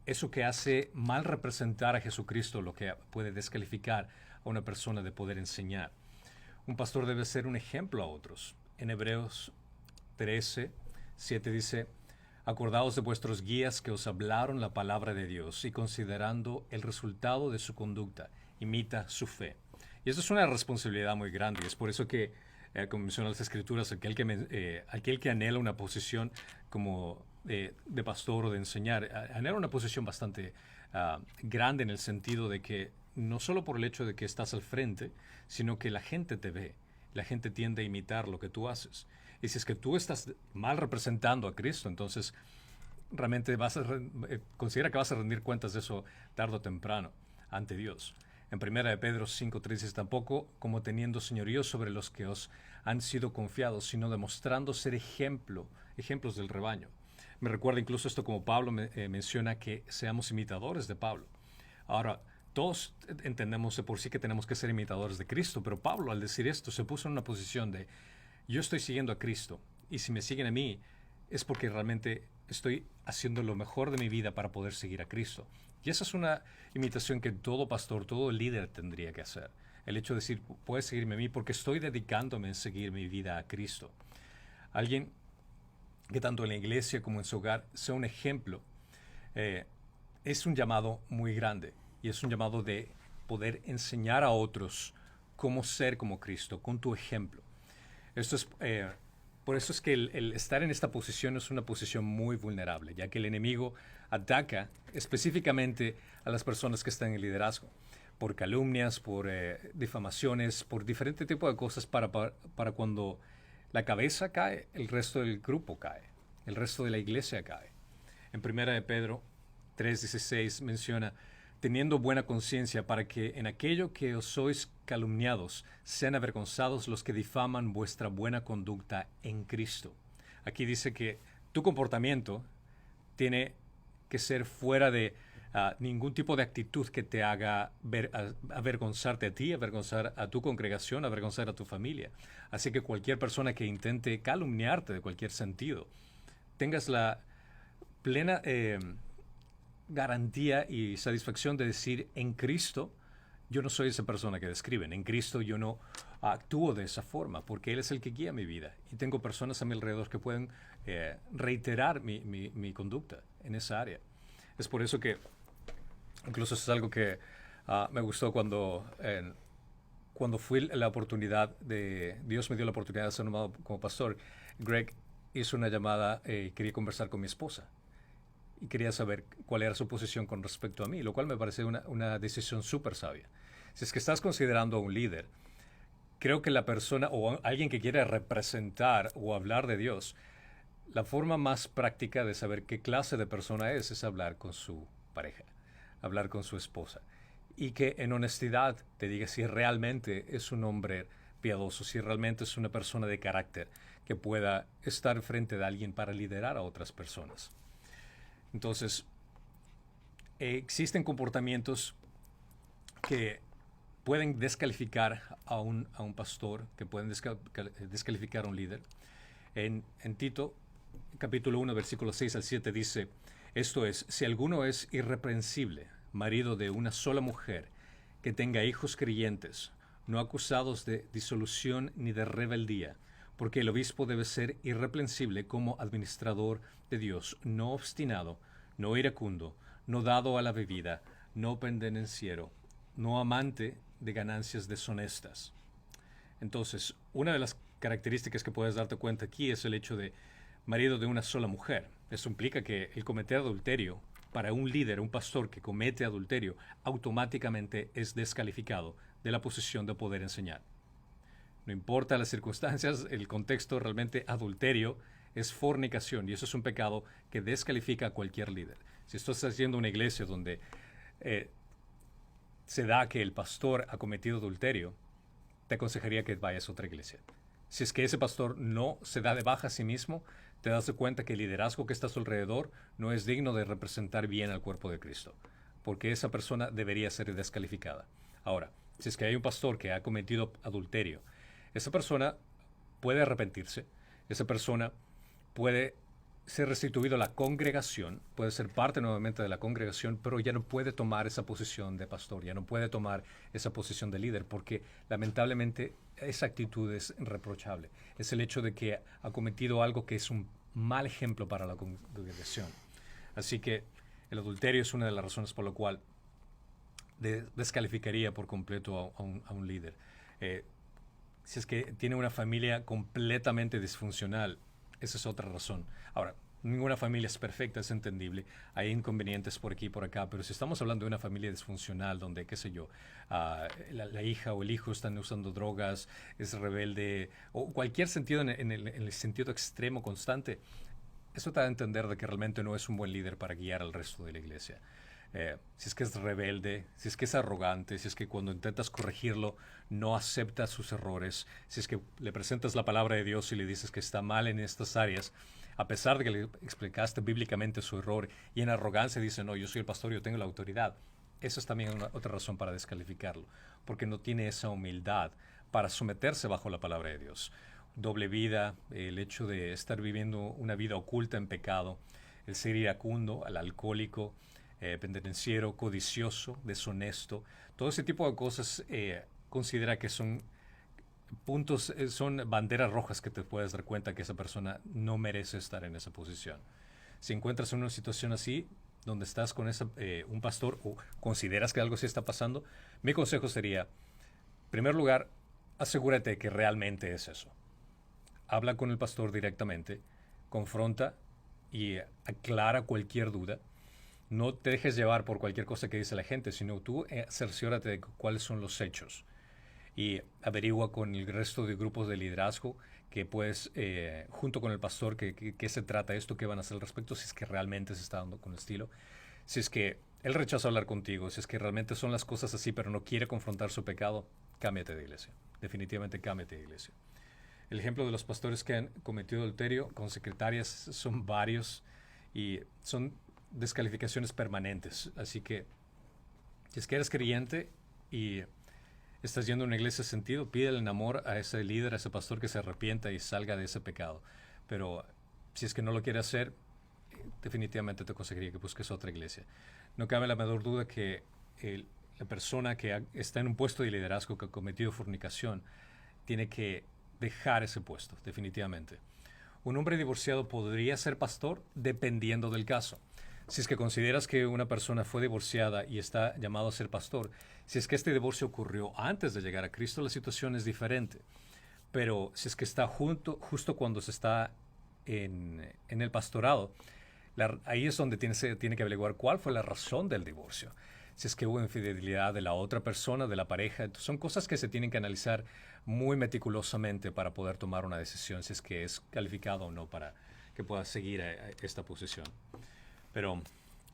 eso que hace mal representar a Jesucristo, lo que puede descalificar a una persona de poder enseñar. Un pastor debe ser un ejemplo a otros. En Hebreos 13:7 dice: acordaos de vuestros guías que os hablaron la palabra de Dios, y considerando el resultado de su conducta, imita su fe. Y eso es una responsabilidad muy grande, y es por eso que, como mencionan las Escrituras, aquel que anhela una posición como de pastor o de enseñar, anhela una posición bastante grande, en el sentido de que no solo por el hecho de que estás al frente, sino que la gente te ve, la gente tiende a imitar lo que tú haces. Y si es que tú estás mal representando a Cristo, entonces realmente considera que vas a rendir cuentas de eso tarde o temprano ante Dios. En 1 de Pedro 5:3 dice: tampoco como teniendo señorío sobre los que os han sido confiados, sino demostrando ser ejemplos del rebaño. Me recuerda incluso esto como Pablo menciona que seamos imitadores de Pablo. Ahora, todos entendemos de por sí que tenemos que ser imitadores de Cristo, pero Pablo, al decir esto, se puso en una posición de: yo estoy siguiendo a Cristo, y si me siguen a mí es porque realmente estoy haciendo lo mejor de mi vida para poder seguir a Cristo. Y esa es una imitación que todo pastor, todo líder tendría que hacer. El hecho de decir: puedes seguirme a mí porque estoy dedicándome en seguir mi vida a Cristo. Alguien que tanto en la iglesia como en su hogar sea un ejemplo, es un llamado muy grande, y es un llamado de poder enseñar a otros cómo ser como Cristo, con tu ejemplo. Esto es, por eso es que el estar en esta posición es una posición muy vulnerable, ya que el enemigo ataca específicamente a las personas que están en liderazgo, por calumnias, por difamaciones, por diferente tipo de cosas, para cuando la cabeza cae, el resto del grupo cae, el resto de la iglesia cae. En 1 de Pedro 3:16 menciona: teniendo buena conciencia, para que en aquello que os sois calumniados sean avergonzados los que difaman vuestra buena conducta en Cristo. Aquí dice que tu comportamiento tiene que ser fuera de ningún tipo de actitud que te haga avergonzarte a ti, avergonzar a tu congregación, avergonzar a tu familia. Así que cualquier persona que intente calumniarte de cualquier sentido, tengas la plena garantía y satisfacción de decir: en Cristo yo no soy esa persona que describen, en Cristo yo no actúo de esa forma, porque Él es el que guía mi vida, y tengo personas a mi alrededor que pueden reiterar mi conducta en esa área. Es por eso que incluso es algo que me gustó cuando fui la oportunidad Dios me dio la oportunidad de ser nombrado como pastor. Greg hizo una llamada y quería conversar con mi esposa, y quería saber cuál era su posición con respecto a mí, lo cual me parece una decisión súper sabia. Si es que estás considerando a un líder, creo que la persona o alguien que quiere representar o hablar de Dios, la forma más práctica de saber qué clase de persona es hablar con su pareja, hablar con su esposa, y que en honestidad te diga si realmente es un hombre piadoso, si realmente es una persona de carácter que pueda estar frente de alguien para liderar a otras personas. Entonces, existen comportamientos que pueden descalificar a un pastor, que pueden descalificar a un líder. En Tito, capítulo 1, versículos 6-7 dice: esto es, si alguno es irreprensible, marido de una sola mujer, que tenga hijos creyentes, no acusados de disolución ni de rebeldía, porque el obispo debe ser irreprensible como administrador de Dios, no obstinado, no iracundo, no dado a la bebida, no pendenciero, no amante de ganancias deshonestas. Entonces, una de las características que puedes darte cuenta aquí es el hecho de marido de una sola mujer. Eso implica que el cometer adulterio, para un líder, un pastor que comete adulterio, automáticamente es descalificado de la posición de poder enseñar. No importa las circunstancias, el contexto, realmente adulterio es fornicación, y eso es un pecado que descalifica a cualquier líder. Si estás haciendo una iglesia donde se da que el pastor ha cometido adulterio, te aconsejaría que vayas a otra iglesia. Si es que ese pastor no se da de baja a sí mismo, te das cuenta que el liderazgo que está a su alrededor no es digno de representar bien al cuerpo de Cristo, porque esa persona debería ser descalificada. Ahora, si es que hay un pastor que ha cometido adulterio, esa persona puede arrepentirse, esa persona puede ser restituido a la congregación, puede ser parte nuevamente de la congregación, pero ya no puede tomar esa posición de pastor, ya no puede tomar esa posición de líder, porque lamentablemente esa actitud es reprochable. Es el hecho de que ha cometido algo que es un mal ejemplo para la congregación. Así que el adulterio es una de las razones por la cual descalificaría por completo a un líder. Si es que tiene una familia completamente disfuncional, esa es otra razón. Ahora, ninguna familia es perfecta, es entendible. Hay inconvenientes por aquí y por acá, pero si estamos hablando de una familia disfuncional donde, qué sé yo, la hija o el hijo están usando drogas, es rebelde, o cualquier sentido en el sentido extremo constante, eso te da a entender de que realmente no es un buen líder para guiar al resto de la iglesia. Si es que es rebelde, si es que es arrogante, si es que cuando intentas corregirlo no acepta sus errores, si es que le presentas la palabra de Dios y le dices que está mal en estas áreas, a pesar de que le explicaste bíblicamente su error y en arrogancia dice, no, yo soy el pastor, yo tengo la autoridad, eso es también otra razón para descalificarlo, porque no tiene esa humildad para someterse bajo la palabra de Dios. Doble vida, el hecho de estar viviendo una vida oculta en pecado, el ser iracundo, el alcohólico, pendenciero, codicioso, deshonesto, todo ese tipo de cosas considera que son puntos, son banderas rojas que te puedes dar cuenta que esa persona no merece estar en esa posición. Si encuentras en una situación así, donde estás con un pastor o consideras que algo sí está pasando, mi consejo sería, en primer lugar, asegúrate que realmente es eso. Habla con el pastor directamente, confronta y aclara cualquier duda. No te dejes llevar por cualquier cosa que dice la gente, sino tú cerciórate de cuáles son los hechos y averigua con el resto de grupos de liderazgo que puedes, junto con el pastor, qué se trata esto, qué van a hacer al respecto, si es que realmente se está dando con el estilo, si es que él rechaza hablar contigo, si es que realmente son las cosas así, pero no quiere confrontar su pecado, cámbiate de iglesia. Definitivamente cámbiate de iglesia. El ejemplo de los pastores que han cometido adulterio con secretarias son varios y son descalificaciones permanentes. Así que, si es que eres creyente y estás yendo a una iglesia de sentido, pídele en amor a ese líder, a ese pastor que se arrepienta y salga de ese pecado. Pero si es que no lo quiere hacer, definitivamente te aconsejaría que busques otra iglesia. No cabe la menor duda que la persona que está en un puesto de liderazgo que ha cometido fornicación tiene que dejar ese puesto, definitivamente. Un hombre divorciado podría ser pastor dependiendo del caso. Si es que consideras que una persona fue divorciada y está llamado a ser pastor, si es que este divorcio ocurrió antes de llegar a Cristo, la situación es diferente. Pero si es que está justo cuando se está en el pastorado, ahí es donde tiene que averiguar cuál fue la razón del divorcio. Si es que hubo infidelidad de la otra persona, de la pareja. Son cosas que se tienen que analizar muy meticulosamente para poder tomar una decisión si es que es calificado o no para que pueda seguir a esta posición. Pero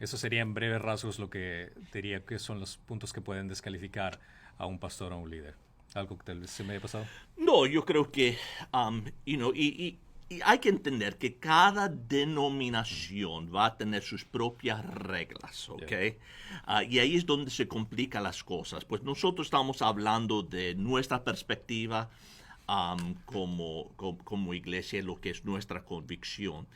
eso sería en breves rasgos lo que diría que son los puntos que pueden descalificar a un pastor o a un líder. ¿Algo que tal vez se me haya pasado? No, yo creo que, y hay que entender que cada denominación va a tener sus propias reglas, ¿ok? Y ahí es donde se complican las cosas. Pues nosotros estamos hablando de nuestra perspectiva como iglesia, lo que es nuestra convicción.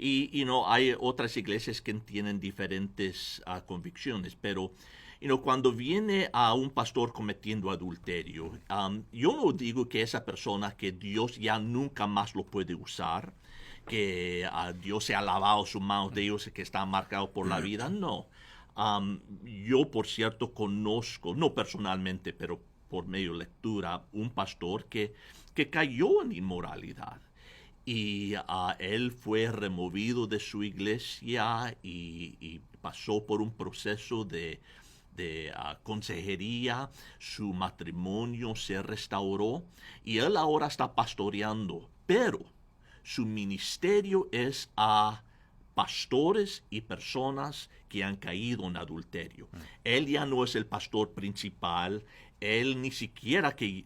Y hay otras iglesias que tienen diferentes convicciones, pero cuando viene a un pastor cometiendo adulterio, yo no digo que esa persona que Dios ya nunca más lo puede usar, que Dios se ha lavado sus manos de ellos y que está marcado por la vida, no. Yo, por cierto, conozco, no personalmente, pero por medio de lectura, un pastor que cayó en inmoralidad. Y él fue removido de su iglesia y pasó por un proceso de consejería, su matrimonio se restauró y él ahora está pastoreando, pero su ministerio es a pastores y personas que han caído en adulterio. Él ya no es el pastor principal, él ni siquiera, que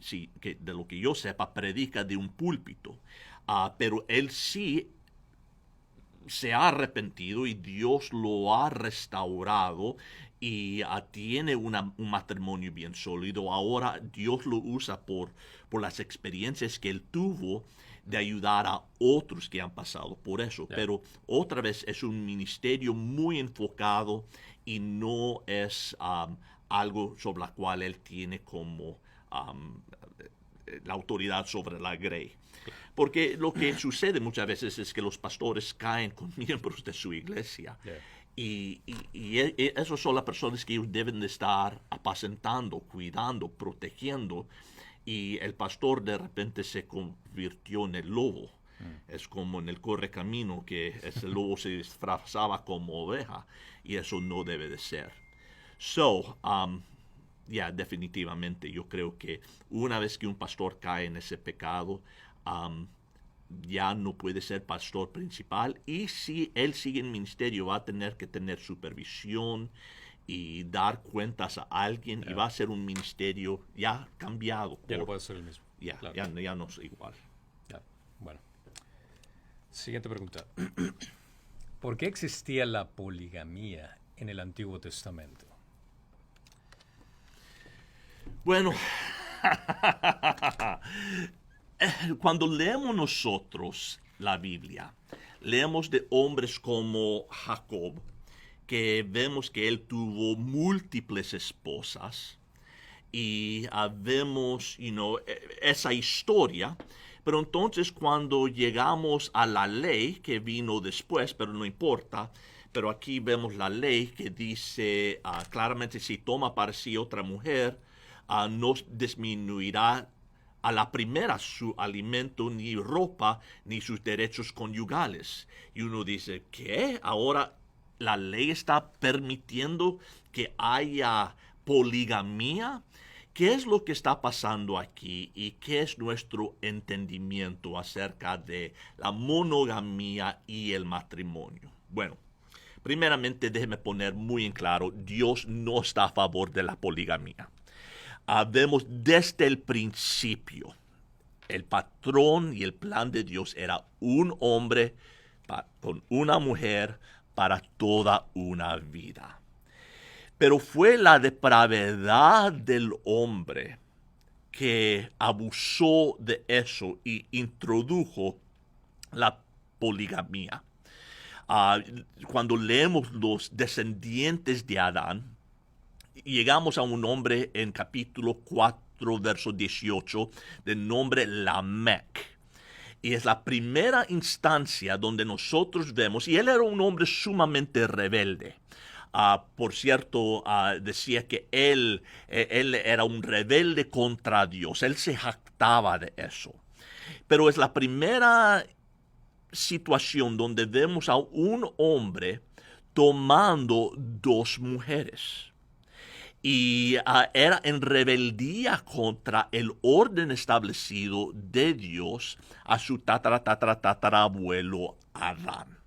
de lo que yo sepa, predica de un púlpito, pero él sí se ha arrepentido y Dios lo ha restaurado y tiene un matrimonio bien sólido. Ahora Dios lo usa por las experiencias que él tuvo de ayudar a otros que han pasado por eso. Yeah. Pero otra vez es un ministerio muy enfocado y no es algo sobre la cual él tiene como la autoridad sobre la grey. Porque lo que sucede muchas veces es que los pastores caen con miembros de su iglesia. Yeah. Y esos son las personas que ellos deben de estar apacentando, cuidando, protegiendo. Y el pastor de repente se convirtió en el lobo. Es como en el correcamino que ese lobo se disfrazaba como oveja. Y eso no debe de ser. So, definitivamente yo creo que una vez que un pastor cae en ese pecado, ya no puede ser pastor principal, y si él sigue en ministerio va a tener que tener supervisión y dar cuentas a alguien, Yeah. y va a ser un ministerio ya cambiado. Ya no puede ser el mismo. Claro. Ya no es igual. Ya. Bueno. Siguiente pregunta. ¿Por qué existía la poligamía en el Antiguo Testamento? Bueno, cuando leemos nosotros la Biblia, leemos de hombres como Jacob, que vemos que él tuvo múltiples esposas, y vemos esa historia. Pero entonces cuando llegamos a la ley que vino después, pero no importa, pero aquí vemos la ley que dice claramente, si toma para sí otra mujer, no disminuirá a la primera su alimento, ni ropa, ni sus derechos conyugales. Y uno dice, ¿qué? Ahora la ley está permitiendo que haya poligamía. ¿Qué es lo que está pasando aquí y qué es nuestro entendimiento acerca de la monogamía y el matrimonio? Bueno, primeramente déjeme poner muy en claro, Dios no está a favor de la poligamía. Vemos desde el principio, el patrón y el plan de Dios era un hombre con una mujer para toda una vida. Pero fue la depravedad del hombre que abusó de eso y introdujo la poligamía. Cuando leemos los descendientes de Adán, llegamos a un hombre en capítulo 4, verso 18, de nombre Lamec. Y es la primera instancia donde nosotros vemos, y él era un hombre sumamente rebelde. Por cierto, decía que él era un rebelde contra Dios. Él se jactaba de eso. Pero es la primera situación donde vemos a un hombre tomando dos mujeres. Y era en rebeldía contra el orden establecido de Dios a su tatarabuelo Adán.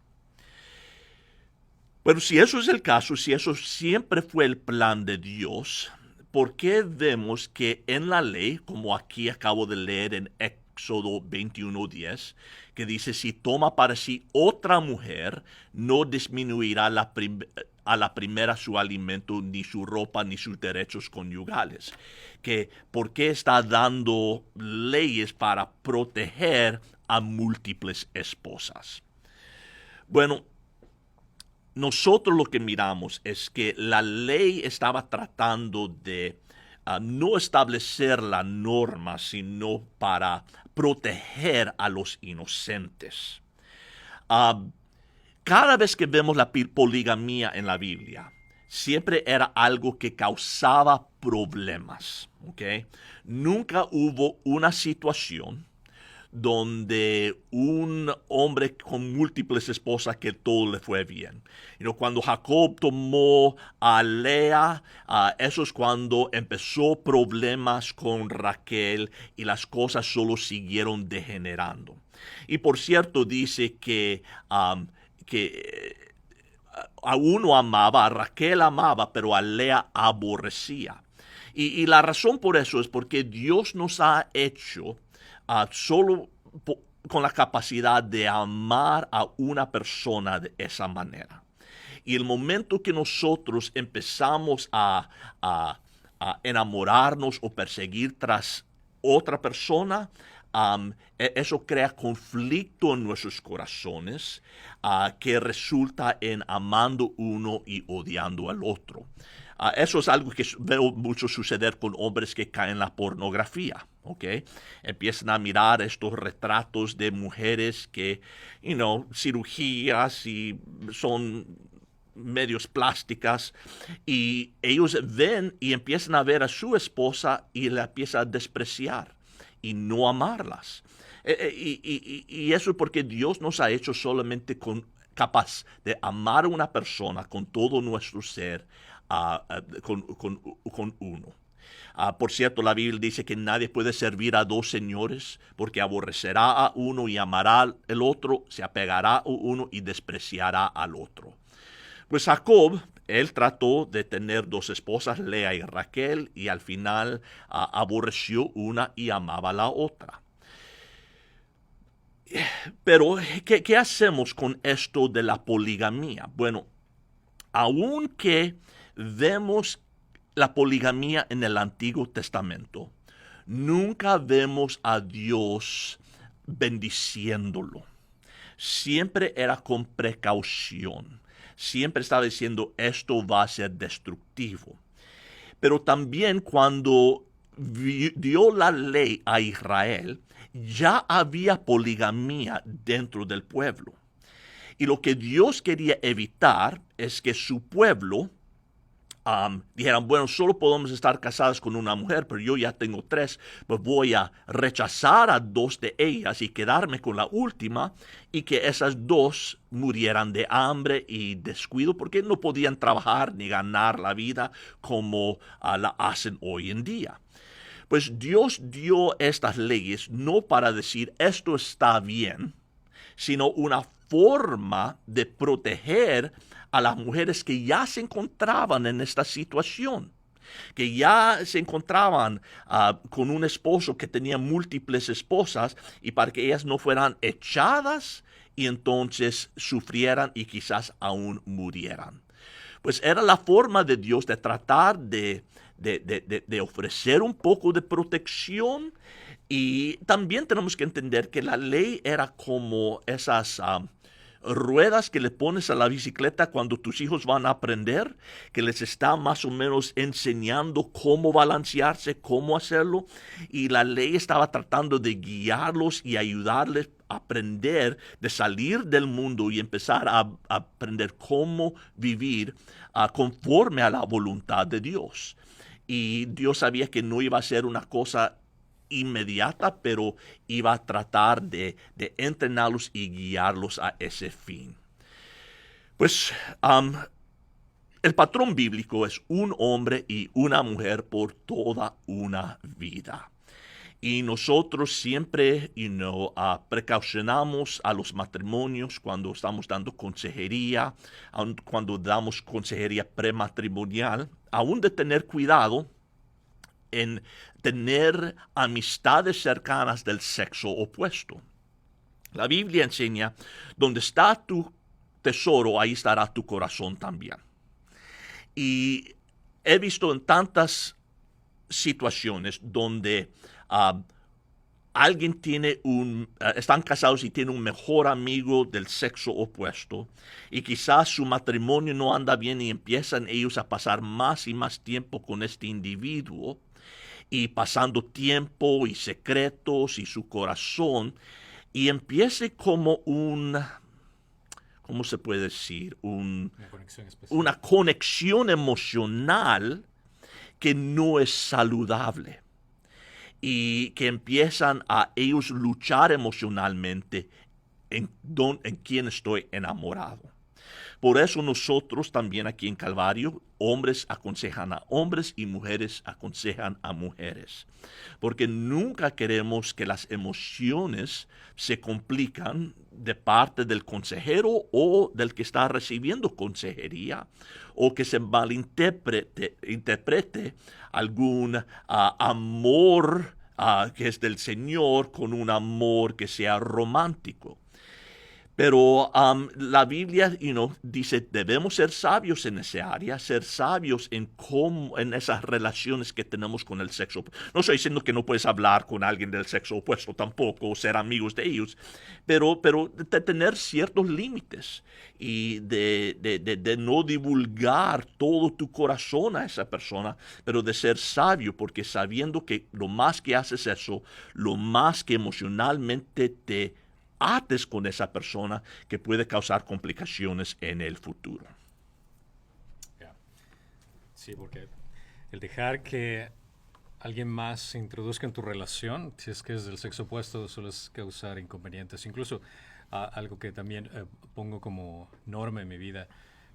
Pero si eso es el caso, si eso siempre fue el plan de Dios, ¿por qué vemos que en la ley, como aquí acabo de leer en Éxodo 21:10, que dice, si toma para sí otra mujer, no disminuirá a la primera su alimento, ni su ropa, ni sus derechos conyugales? ¿Por qué está dando leyes para proteger a múltiples esposas? Bueno, nosotros lo que miramos es que la ley estaba tratando de no establecer la norma, sino para proteger a los inocentes. Cada vez que vemos la poligamía en la Biblia, siempre era algo que causaba problemas. ¿Okay? Nunca hubo una situación donde un hombre con múltiples esposas que todo le fue bien. Cuando Jacob tomó a Lea, eso es cuando empezó problemas con Raquel y las cosas solo siguieron degenerando. Y por cierto dice que a uno amaba, a Raquel amaba, pero a Lea aborrecía. Y la razón por eso es porque Dios nos ha hecho solo con la capacidad de amar a una persona de esa manera. Y el momento que nosotros empezamos a enamorarnos o perseguir tras otra persona, eso crea conflicto en nuestros corazones que resulta en amando uno y odiando al otro. Eso es algo que veo mucho suceder con hombres que caen en la pornografía, ¿ok? Empiezan a mirar estos retratos de mujeres que, cirugías y son medios plásticas, y ellos ven y empiezan a ver a su esposa y la empiezan a despreciar y no amarlas. Y eso es porque Dios nos ha hecho solamente capaz de amar a una persona con todo nuestro ser, con uno. Por cierto, la Biblia dice que nadie puede servir a dos señores, porque aborrecerá a uno y amará al otro, se apegará a uno y despreciará al otro. Pues Jacob, él trató de tener dos esposas, Lea y Raquel, y al final aborreció una y amaba a la otra. Pero, ¿qué hacemos con esto de la poligamía? Bueno, aunque vemos la poligamía en el Antiguo Testamento, nunca vemos a Dios bendiciéndolo. Siempre era con precaución. Siempre estaba diciendo, esto va a ser destructivo. Pero también cuando dio la ley a Israel, ya había poligamía dentro del pueblo. Y lo que Dios quería evitar es que su pueblo dijeran, bueno, solo podemos estar casados con una mujer, pero yo ya tengo tres, pues voy a rechazar a dos de ellas y quedarme con la última, y que esas dos murieran de hambre y descuido, porque no podían trabajar ni ganar la vida como la hacen hoy en día. Pues Dios dio estas leyes no para decir esto está bien, sino una forma de proteger a las mujeres que ya se encontraban en esta situación, que ya se encontraban con un esposo que tenía múltiples esposas, y para que ellas no fueran echadas y entonces sufrieran y quizás aún murieran. Pues era la forma de Dios de tratar de ofrecer un poco de protección. Y también tenemos que entender que la ley era como esas ruedas que le pones a la bicicleta cuando tus hijos van a aprender, que les está más o menos enseñando cómo balancearse, cómo hacerlo, y la ley estaba tratando de guiarlos y ayudarles a aprender, de salir del mundo y empezar a aprender cómo vivir conforme a la voluntad de Dios. Y Dios sabía que no iba a ser una cosa inmediata, pero iba a tratar de entrenarlos y guiarlos a ese fin. Pues el patrón bíblico es un hombre y una mujer por toda una vida. Y nosotros siempre, precaucionamos a los matrimonios cuando estamos dando consejería, cuando damos consejería prematrimonial, aún de tener cuidado en tener amistades cercanas del sexo opuesto. La Biblia enseña, donde está tu tesoro, ahí estará tu corazón también. Y he visto en tantas situaciones donde alguien están casados y tiene un mejor amigo del sexo opuesto, y quizás su matrimonio no anda bien y empiezan ellos a pasar más y más tiempo con este individuo, y pasando tiempo y secretos y su corazón, y empiece como ¿cómo se puede decir? Una conexión emocional que no es saludable, y que empiezan a ellos luchar emocionalmente en quién estoy enamorado. Por eso nosotros también aquí en Calvario, hombres aconsejan a hombres y mujeres aconsejan a mujeres. Porque nunca queremos que las emociones se complican de parte del consejero o del que está recibiendo consejería, o que se malinterprete algún amor que es del Señor con un amor que sea romántico. Pero la Biblia, dice, debemos ser sabios en esa área, ser sabios en esas relaciones que tenemos con el sexo. No estoy diciendo que no puedes hablar con alguien del sexo opuesto tampoco, o ser amigos de ellos, pero de tener ciertos límites y de no divulgar todo tu corazón a esa persona, pero de ser sabio, porque sabiendo que lo más que haces eso, lo más que emocionalmente te ates con esa persona, que puede causar complicaciones en el futuro. Yeah. Sí, porque el dejar que alguien más se introduzca en tu relación, si es que es del sexo opuesto, suele causar inconvenientes. Incluso algo que también pongo como norma en mi vida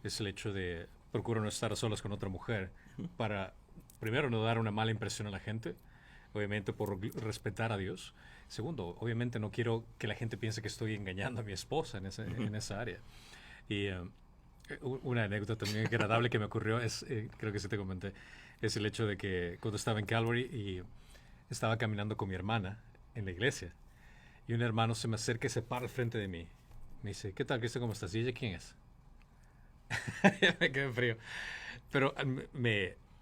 es el hecho de procuro no estar a solas con otra mujer para, primero, no dar una mala impresión a la gente, obviamente por respetar a Dios. Segundo, obviamente no quiero que la gente piense que estoy engañando a mi esposa en esa área. Y una anécdota también agradable que me ocurrió es, creo que sí te comenté, es el hecho de que cuando estaba en Calvary y estaba caminando con mi hermana en la iglesia, y un hermano se me acerca y se para al frente de mí. Me dice, ¿qué tal, Cristo? ¿Cómo estás? ¿Y ella quién es? Me quedé frío. Pero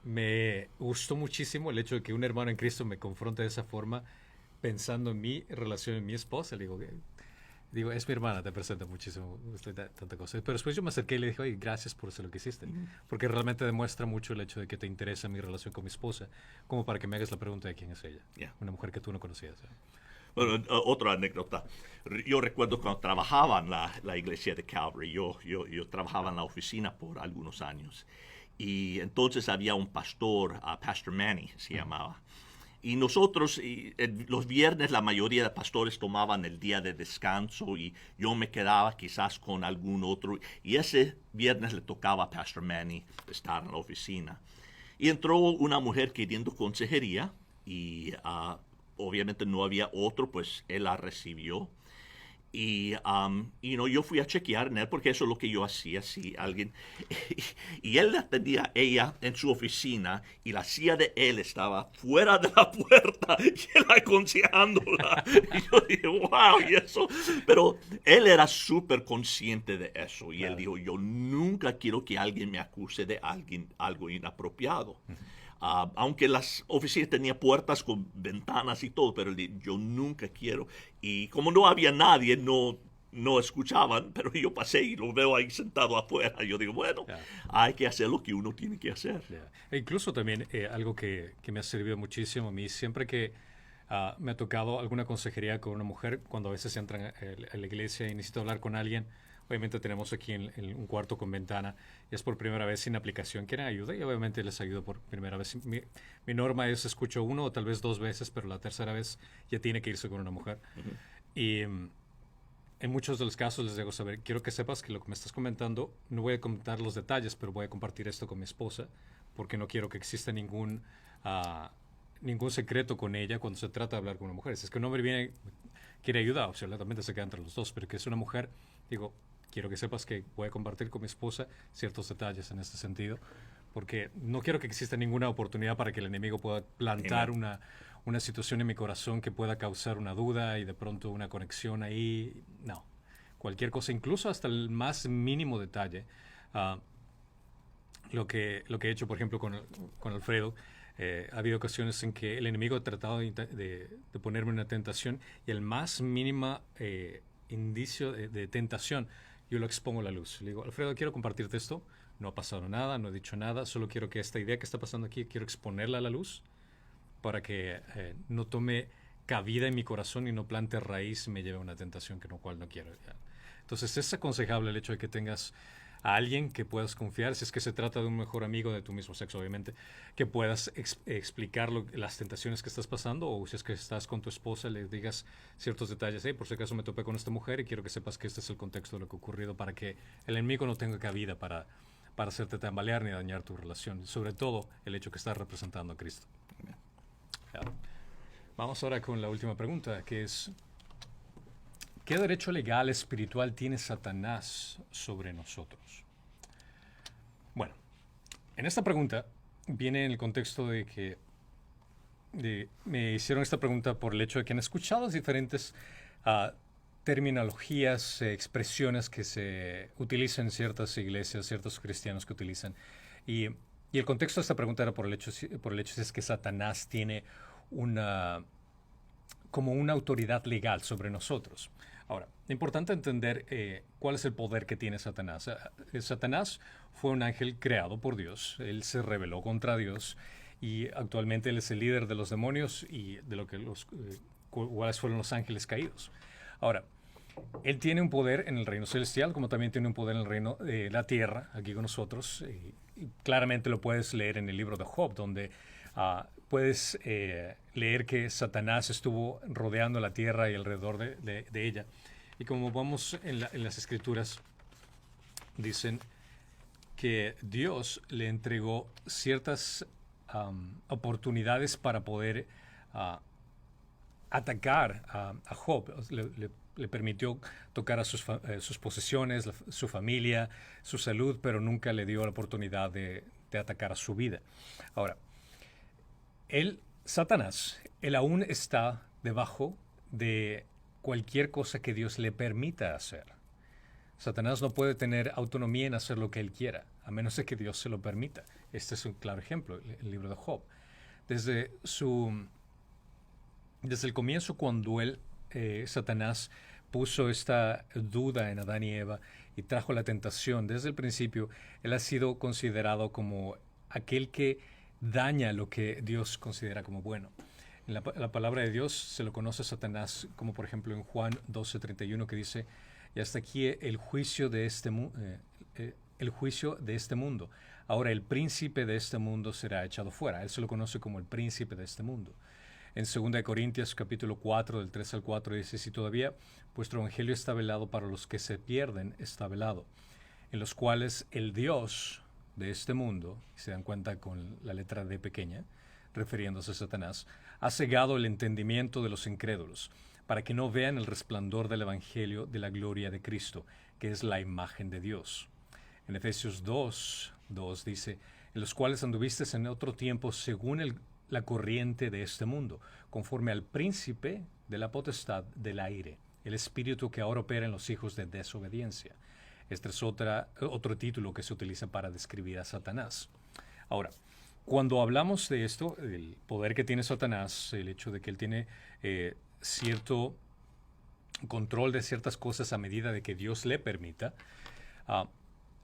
me gustó muchísimo el hecho de que un hermano en Cristo me confronte de esa forma, pensando en mi relación, en mi esposa. Le digo, es mi hermana, te presenta muchísimo, tanta cosa. Pero después yo me acerqué y le dije, oye, gracias por hacer lo que hiciste. Porque realmente demuestra mucho el hecho de que te interesa mi relación con mi esposa, como para que me hagas la pregunta de quién es ella. Yeah. Una mujer que tú no conocías. Bueno, otra anécdota. Yo recuerdo cuando trabajaba en la iglesia de Calvary, yo trabajaba en la oficina por algunos años. Y entonces había un pastor, Pastor Manny se llamaba. Y nosotros, los viernes, la mayoría de pastores tomaban el día de descanso y yo me quedaba quizás con algún otro. Y ese viernes le tocaba a Pastor Manny estar en la oficina. Y entró una mujer queriendo consejería y obviamente no había otro, pues él la recibió. Y yo fui a chequear en él porque eso es lo que yo hacía, si alguien... y él la tenía ella en su oficina y la silla de él estaba fuera de la puerta y él aconsejándola. Y yo dije, wow, y eso... Pero él era súper consciente de eso y él dijo, yo nunca quiero que alguien me acuse de algo inapropiado. Aunque las oficinas tenían puertas con ventanas y todo, pero yo nunca quiero. Y como no había nadie, no escuchaban, pero yo pasé y lo veo ahí sentado afuera. Yo digo, bueno, hay que hacer lo que uno tiene que hacer. E incluso también algo que me ha servido muchísimo a mí, siempre que me ha tocado alguna consejería con una mujer, cuando a veces entran a la iglesia y necesito hablar con alguien. Obviamente tenemos aquí en un cuarto con ventana y es por primera vez sin aplicación. ¿Quieren ayuda? Y obviamente les ayudo por primera vez. Mi norma es escucho uno o tal vez dos veces, pero la tercera vez ya tiene que irse con una mujer. Y en muchos de los casos les digo, saber, quiero que sepas que lo que me estás comentando, no voy a comentar los detalles, pero voy a compartir esto con mi esposa, porque no quiero que exista ningún secreto con ella cuando se trata de hablar con una mujer. Si es que un hombre quiere ayudar, obviamente se queda entre los dos, pero que es una mujer, digo, quiero que sepas que voy a compartir con mi esposa ciertos detalles en este sentido, porque no quiero que exista ninguna oportunidad para que el enemigo pueda plantar una situación en mi corazón que pueda causar una duda y de pronto una conexión ahí. No. Cualquier cosa, incluso hasta el más mínimo detalle. Lo que he hecho, por ejemplo, con Alfredo, ha habido ocasiones en que el enemigo ha tratado de ponerme una tentación y el más mínimo indicio de tentación, yo lo expongo a la luz. Le digo, Alfredo, quiero compartirte esto. No ha pasado nada, no he dicho nada. Solo quiero que esta idea que está pasando aquí, quiero exponerla a la luz para que no tome cabida en mi corazón y no plante raíz y me lleve a una tentación cual no quiero. Entonces es aconsejable el hecho de que tengas a alguien que puedas confiar, si es que se trata de un mejor amigo de tu mismo sexo, obviamente, que puedas explicar las tentaciones que estás pasando, o si es que estás con tu esposa, le digas ciertos detalles. Por si acaso me topé con esta mujer y quiero que sepas que este es el contexto de lo que ha ocurrido, para que el enemigo no tenga cabida para hacerte tambalear ni dañar tu relación, sobre todo el hecho que estás representando a Cristo. Vamos ahora con la última pregunta, que es: ¿qué derecho legal espiritual tiene Satanás sobre nosotros? Bueno, en esta pregunta viene en el contexto de que me hicieron esta pregunta por el hecho de que han escuchado diferentes terminologías, expresiones que se utilizan en ciertas iglesias, ciertos cristianos que utilizan. Y, y el contexto de esta pregunta era por el hecho es que Satanás tiene una, como una autoridad legal sobre nosotros. Ahora, es importante entender cuál es el poder que tiene Satanás. Satanás fue un ángel creado por Dios. Él se rebeló contra Dios y actualmente él es el líder de los demonios y de lo que cuáles fueron los ángeles caídos. Ahora, él tiene un poder en el reino celestial, como también tiene un poder en el reino de la tierra, aquí con nosotros. Y claramente lo puedes leer en el libro de Job, donde puedes leer que Satanás estuvo rodeando la tierra y alrededor de ella. Y como vamos en las escrituras, dicen que Dios le entregó ciertas oportunidades para poder atacar a Job. Le permitió tocar a sus posesiones, su familia, su salud, pero nunca le dio la oportunidad de atacar a su vida. Ahora, Satanás, él aún está debajo de cualquier cosa que Dios le permita hacer. Satanás no puede tener autonomía en hacer lo que él quiera, a menos de que Dios se lo permita. Este es un claro ejemplo, el libro de Job. Desde el comienzo, cuando Satanás puso esta duda en Adán y Eva y trajo la tentación, desde el principio, él ha sido considerado como aquel que daña lo que Dios considera como bueno. En la palabra de Dios se lo conoce a Satanás, como por ejemplo en Juan 12:31, que dice: y hasta aquí el juicio de este mundo. Ahora el príncipe de este mundo será echado fuera. Él se lo conoce como el príncipe de este mundo. En 2 Corintios capítulo 4, del 3 al 4, dice: si todavía vuestro evangelio está velado, para los que se pierden está velado, en los cuales el Dios de este mundo, se dan cuenta con la letra D pequeña, refiriéndose a Satanás, ha cegado el entendimiento de los incrédulos, para que no vean el resplandor del evangelio de la gloria de Cristo, que es la imagen de Dios. En Efesios 2:2 dice: en los cuales anduvisteis en otro tiempo según la corriente de este mundo, conforme al príncipe de la potestad del aire, el espíritu que ahora opera en los hijos de desobediencia. Este es otro título que se utiliza para describir a Satanás. Ahora, cuando hablamos de esto, el poder que tiene Satanás, el hecho de que él tiene cierto control de ciertas cosas a medida de que Dios le permita,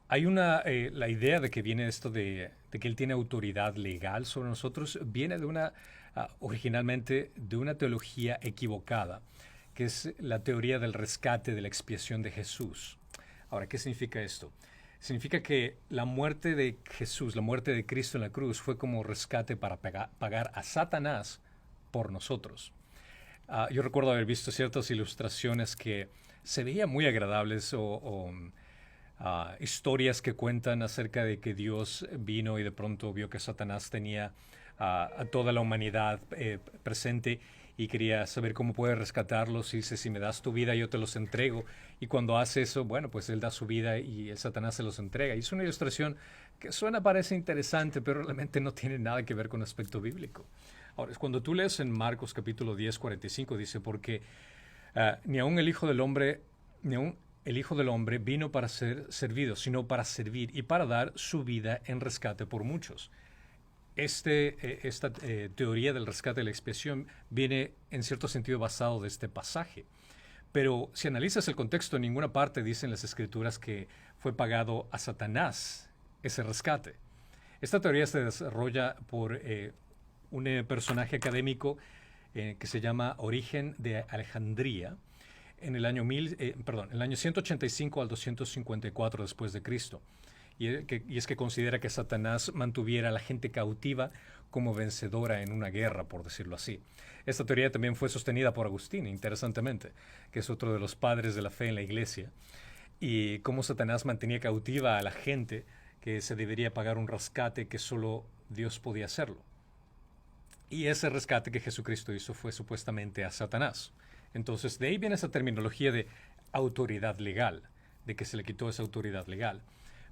hay la idea de que viene esto de que él tiene autoridad legal sobre nosotros, viene de originalmente de una teología equivocada, que es la teoría del rescate, de la expiación de Jesús. Ahora, ¿qué significa esto? Significa que la muerte de Jesús, la muerte de Cristo en la cruz, fue como rescate para pagar a Satanás por nosotros. Yo recuerdo haber visto ciertas ilustraciones que se veían muy agradables o historias que cuentan acerca de que Dios vino y de pronto vio que Satanás tenía a toda la humanidad presente y quería saber cómo puede rescatarlos. Y dice: si me das tu vida, yo te los entrego. Y cuando hace eso, bueno, pues él da su vida y el Satanás se los entrega. Y es una ilustración que parece interesante, pero realmente no tiene nada que ver con el aspecto bíblico. Ahora, cuando tú lees en Marcos capítulo 10:45, dice: porque ni aun el Hijo del Hombre vino para ser servido, sino para servir y para dar su vida en rescate por muchos. Esta teoría del rescate de la expiación viene en cierto sentido basado de este pasaje. Pero si analizas el contexto, en ninguna parte dicen las escrituras que fue pagado a Satanás ese rescate. Esta teoría se desarrolla por un personaje académico que se llama Origen de Alejandría, en el año 185 al 254 después de Cristo. Y es que considera que Satanás mantuviera a la gente cautiva como vencedora en una guerra, por decirlo así. Esta teoría también fue sostenida por Agustín, interesantemente, que es otro de los padres de la fe en la iglesia, y cómo Satanás mantenía cautiva a la gente, que se debería pagar un rescate que solo Dios podía hacerlo. Y ese rescate que Jesucristo hizo fue supuestamente a Satanás. Entonces, de ahí viene esa terminología de autoridad legal, de que se le quitó esa autoridad legal.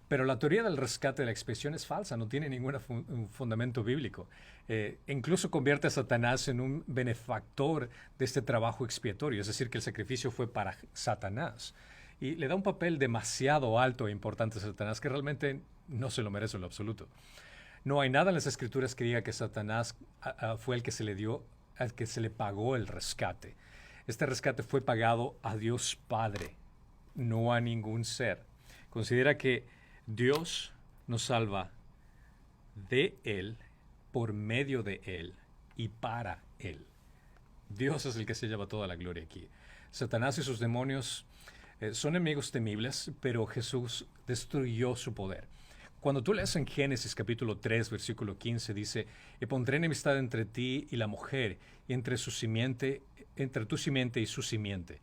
Pero la teoría del rescate de la expiación es falsa, no tiene ningún fundamento bíblico. Incluso convierte a Satanás en un benefactor de este trabajo expiatorio, es decir, que el sacrificio fue para Satanás. Y le da un papel demasiado alto e importante a Satanás que realmente no se lo merece en lo absoluto. No hay nada en las Escrituras que diga que Satanás fue el que se le dio, al que se le pagó el rescate. Este rescate fue pagado a Dios Padre, no a ningún ser. Considera que Dios nos salva de Él, por medio de Él y para Él. Dios es el que se lleva toda la gloria aquí. Satanás y sus demonios son enemigos temibles, pero Jesús destruyó su poder. Cuando tú lees en Génesis capítulo 3, versículo 15, dice, y pondré enemistad entre ti y la mujer, y entre tu simiente y su simiente.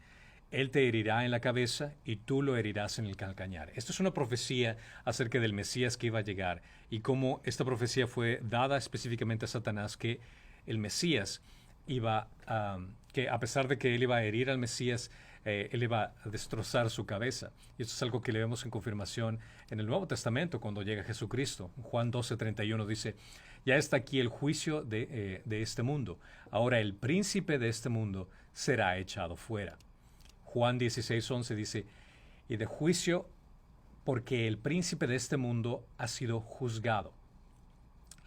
Él te herirá en la cabeza y tú lo herirás en el calcañar. Esto es una profecía acerca del Mesías que iba a llegar y cómo esta profecía fue dada específicamente a Satanás, que el Mesías que a pesar de que él iba a herir al Mesías, él iba a destrozar su cabeza. Y esto es algo que le vemos en confirmación en el Nuevo Testamento cuando llega Jesucristo. Juan 12:31 dice, ya está aquí el juicio de este mundo. Ahora el príncipe de este mundo será echado fuera. Juan 16:11 dice, y de juicio porque el príncipe de este mundo ha sido juzgado.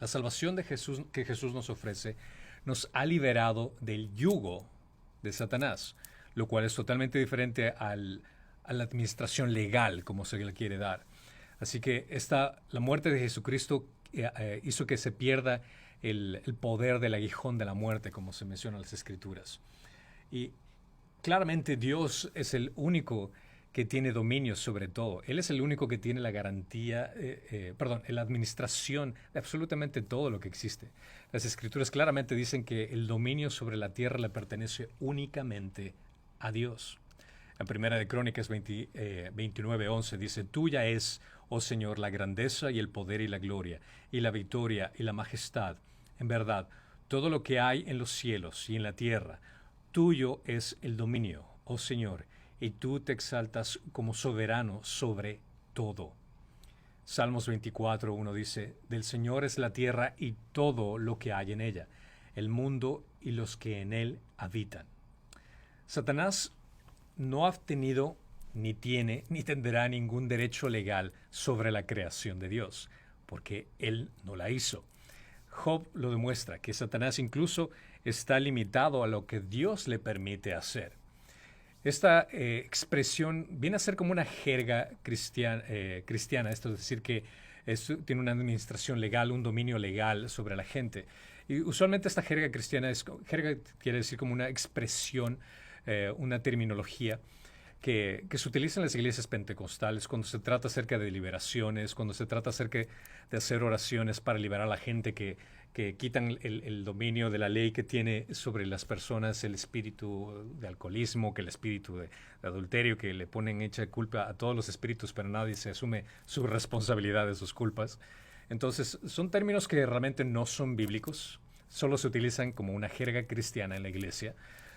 La salvación de Jesús que Jesús nos ofrece nos ha liberado del yugo de Satanás, lo cual es totalmente diferente a la administración legal como se le quiere dar. Así que la muerte de Jesucristo hizo que se pierda el poder del aguijón de la muerte, como se menciona en las Escrituras. Y claramente Dios es el único que tiene dominio sobre todo. Él es el único que tiene la garantía, la administración de absolutamente todo lo que existe. Las Escrituras claramente dicen que el dominio sobre la tierra le pertenece únicamente a Dios. En Primera de Crónicas 29:11 dice, tuya es, oh Señor, la grandeza y el poder y la gloria, y la victoria y la majestad. En verdad, todo lo que hay en los cielos y en la tierra, tuyo es el dominio, oh Señor, y tú te exaltas como soberano sobre todo. Salmos 24:1 dice, del Señor es la tierra y todo lo que hay en ella, el mundo y los que en él habitan. Satanás no ha tenido, ni tiene, ni tendrá ningún derecho legal sobre la creación de Dios, porque él no la hizo. Job lo demuestra, que Satanás incluso está limitado a lo que Dios le permite hacer. Esta expresión viene a ser como una jerga cristiana, esto es decir, que tiene una administración legal, un dominio legal sobre la gente. Y usualmente esta jerga cristiana jerga quiere decir como una expresión, una terminología que se utiliza en las iglesias pentecostales cuando se trata acerca de liberaciones, cuando se trata acerca de hacer oraciones para liberar a la gente que quitan el dominio de la ley que tiene sobre las personas, el espíritu de alcoholismo, que el espíritu de adulterio, que le ponen hecha culpa a todos los espíritus, pero nadie se asume su responsabilidad de sus culpas. Entonces, son términos que realmente no son bíblicos, solo se utilizan como una jerga cristiana en la iglesia,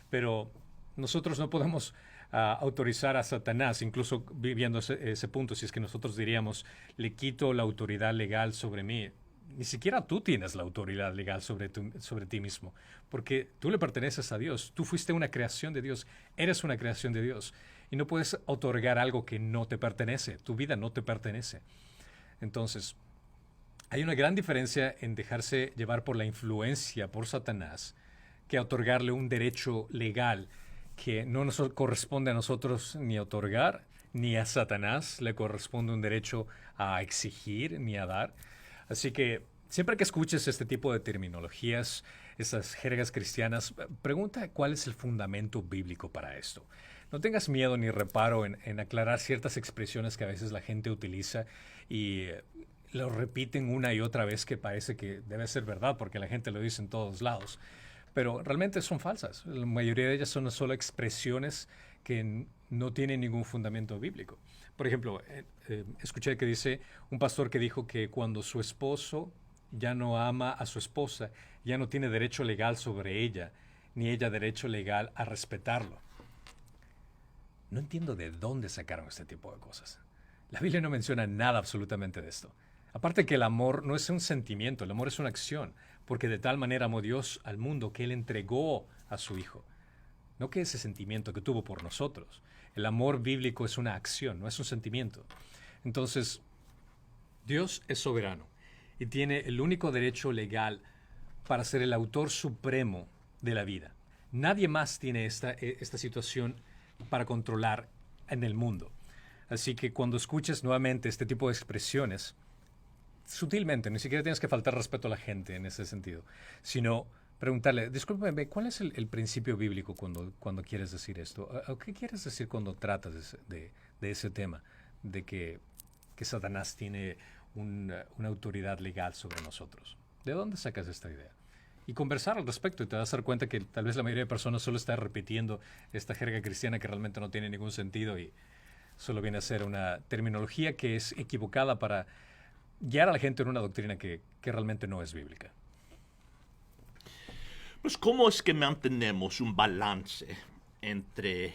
pero nosotros no podemos autorizar a Satanás, incluso viviendo ese punto, si es que nosotros diríamos, le quito la autoridad legal sobre mí. Ni siquiera tú tienes la autoridad legal sobre ti mismo, porque tú le perteneces a Dios, tú fuiste una creación de Dios, eres una creación de Dios, y no puedes otorgar algo que no te pertenece, tu vida no te pertenece. Entonces, hay una gran diferencia en dejarse llevar por la influencia por Satanás que otorgarle un derecho legal que no nos corresponde a nosotros ni otorgar, ni a Satanás le corresponde un derecho a exigir ni a dar. Así que siempre que escuches este tipo de terminologías, esas jergas cristianas, pregunta cuál es el fundamento bíblico para esto. No tengas miedo ni reparo en aclarar ciertas expresiones que a veces la gente utiliza y lo repiten una y otra vez, que parece que debe ser verdad porque la gente lo dice en todos lados. Pero realmente son falsas. La mayoría de ellas son solo expresiones que no tienen ningún fundamento bíblico. Por ejemplo, escuché que dice un pastor que dijo que cuando su esposo ya no ama a su esposa, ya no tiene derecho legal sobre ella, ni ella derecho legal a respetarlo. No entiendo de dónde sacaron este tipo de cosas. La Biblia no menciona nada absolutamente de esto. Aparte que el amor no es un sentimiento, el amor es una acción, porque de tal manera amó Dios al mundo que Él entregó a su Hijo. No que ese sentimiento que tuvo por nosotros. El amor bíblico es una acción, no es un sentimiento. Entonces, Dios es soberano y tiene el único derecho legal para ser el autor supremo de la vida. Nadie más tiene esta situación para controlar en el mundo. Así que cuando escuches nuevamente este tipo de expresiones, sutilmente, ni siquiera tienes que faltar respeto a la gente en ese sentido, sino preguntarle, discúlpeme, ¿cuál es el principio bíblico cuando quieres decir esto? ¿O qué quieres decir cuando tratas de ese tema, de que Satanás tiene una autoridad legal sobre nosotros? ¿De dónde sacas esta idea? Y conversar al respecto, y te vas a dar cuenta que tal vez la mayoría de personas solo está repitiendo esta jerga cristiana que realmente no tiene ningún sentido y solo viene a ser una terminología que es equivocada para guiar a la gente en una doctrina que realmente no es bíblica. Pues, ¿cómo es que mantenemos un balance entre,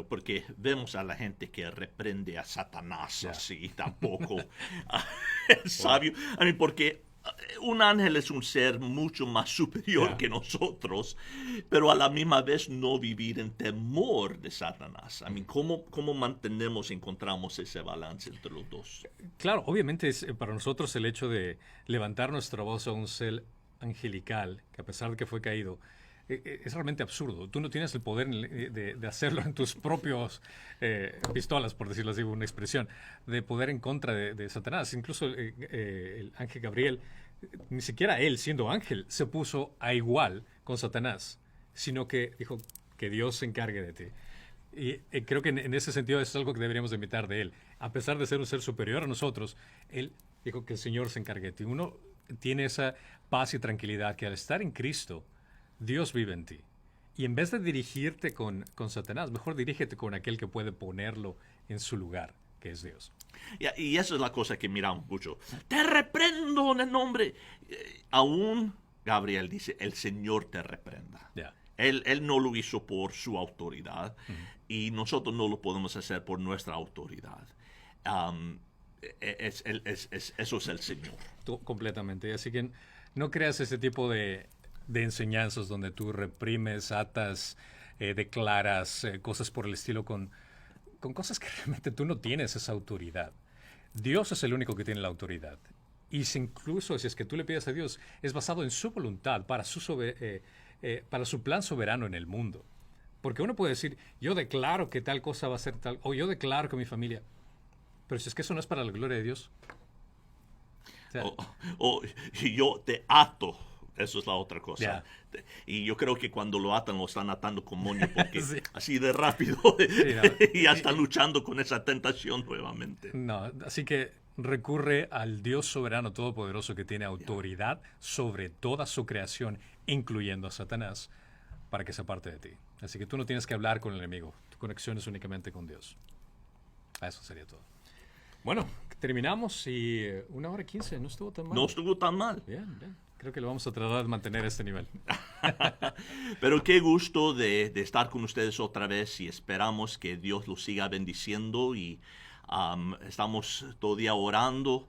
porque vemos a la gente que reprende a Satanás así, tampoco es sabio? Porque un ángel es un ser mucho más superior que nosotros, pero a la misma vez no vivir en temor de Satanás. ¿Cómo encontramos ese balance entre los dos? Claro, obviamente es para nosotros el hecho de levantar nuestra voz a un ser angelical, que a pesar de que fue caído, es realmente absurdo. Tú no tienes el poder de hacerlo en tus propios pistolas, por decirlo así, una expresión, de poder en contra de Satanás. Incluso el ángel Gabriel, ni siquiera él, siendo ángel, se puso a igual con Satanás, sino que dijo que Dios se encargue de ti. Y creo que en ese sentido es algo que deberíamos de imitar de él. A pesar de ser un ser superior a nosotros, él dijo que el Señor se encargue de ti. Uno tiene esa paz y tranquilidad que al estar en Cristo, Dios vive en ti. Y en vez de dirigirte con Satanás, mejor dirígete con aquel que puede ponerlo en su lugar, que es Dios. Y esa es la cosa que miramos mucho. Te reprendo en el nombre. Aún Gabriel dice, el Señor te reprenda. Yeah. Él no lo hizo por su autoridad y nosotros no lo podemos hacer por nuestra autoridad. Eso es el Señor. Completamente. Así que no creas ese tipo de enseñanzas donde tú reprimes, atas, declaras cosas por el estilo con cosas que realmente tú no tienes esa autoridad. Dios es el único que tiene la autoridad. Y incluso si es que tú le pides a Dios, es basado en su voluntad para su plan soberano en el mundo. Porque uno puede decir, yo declaro que tal cosa va a ser tal, o yo declaro que mi familia... Pero si es que eso no es para la gloria de Dios. Y yo te ato. Eso es la otra cosa. Yeah. Y yo creo que cuando lo atan, lo están atando con moño porque Sí. así de rápido y ya están luchando con esa tentación nuevamente. No, así que recurre al Dios soberano todopoderoso que tiene autoridad sobre toda su creación, incluyendo a Satanás, para que se aparte de ti. Así que tú no tienes que hablar con el enemigo. Tu conexión es únicamente con Dios. Eso sería todo. Bueno, terminamos y 1:15 no estuvo tan mal. No estuvo tan mal. Bien. Creo que lo vamos a tratar de mantener a este nivel. Pero qué gusto de estar con ustedes otra vez y esperamos que Dios los siga bendiciendo y estamos todavía orando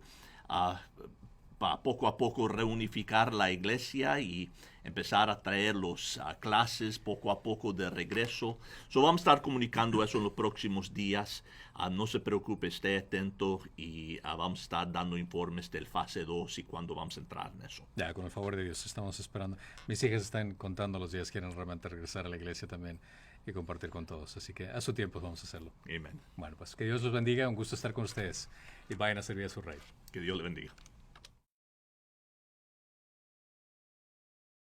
para poco a poco reunificar la iglesia y empezar a traer los clases poco a poco de regreso. Vamos a estar comunicando eso en los próximos días. No se preocupe, esté atento y vamos a estar dando informes del fase 2 y cuándo vamos a entrar en eso. Ya, con el favor de Dios, estamos esperando. Mis hijas están contando los días, quieren realmente regresar a la iglesia también y compartir con todos. Así que a su tiempo vamos a hacerlo. Amén. Bueno, pues que Dios los bendiga, un gusto estar con ustedes y vayan a servir a su Rey. Que Dios le bendiga.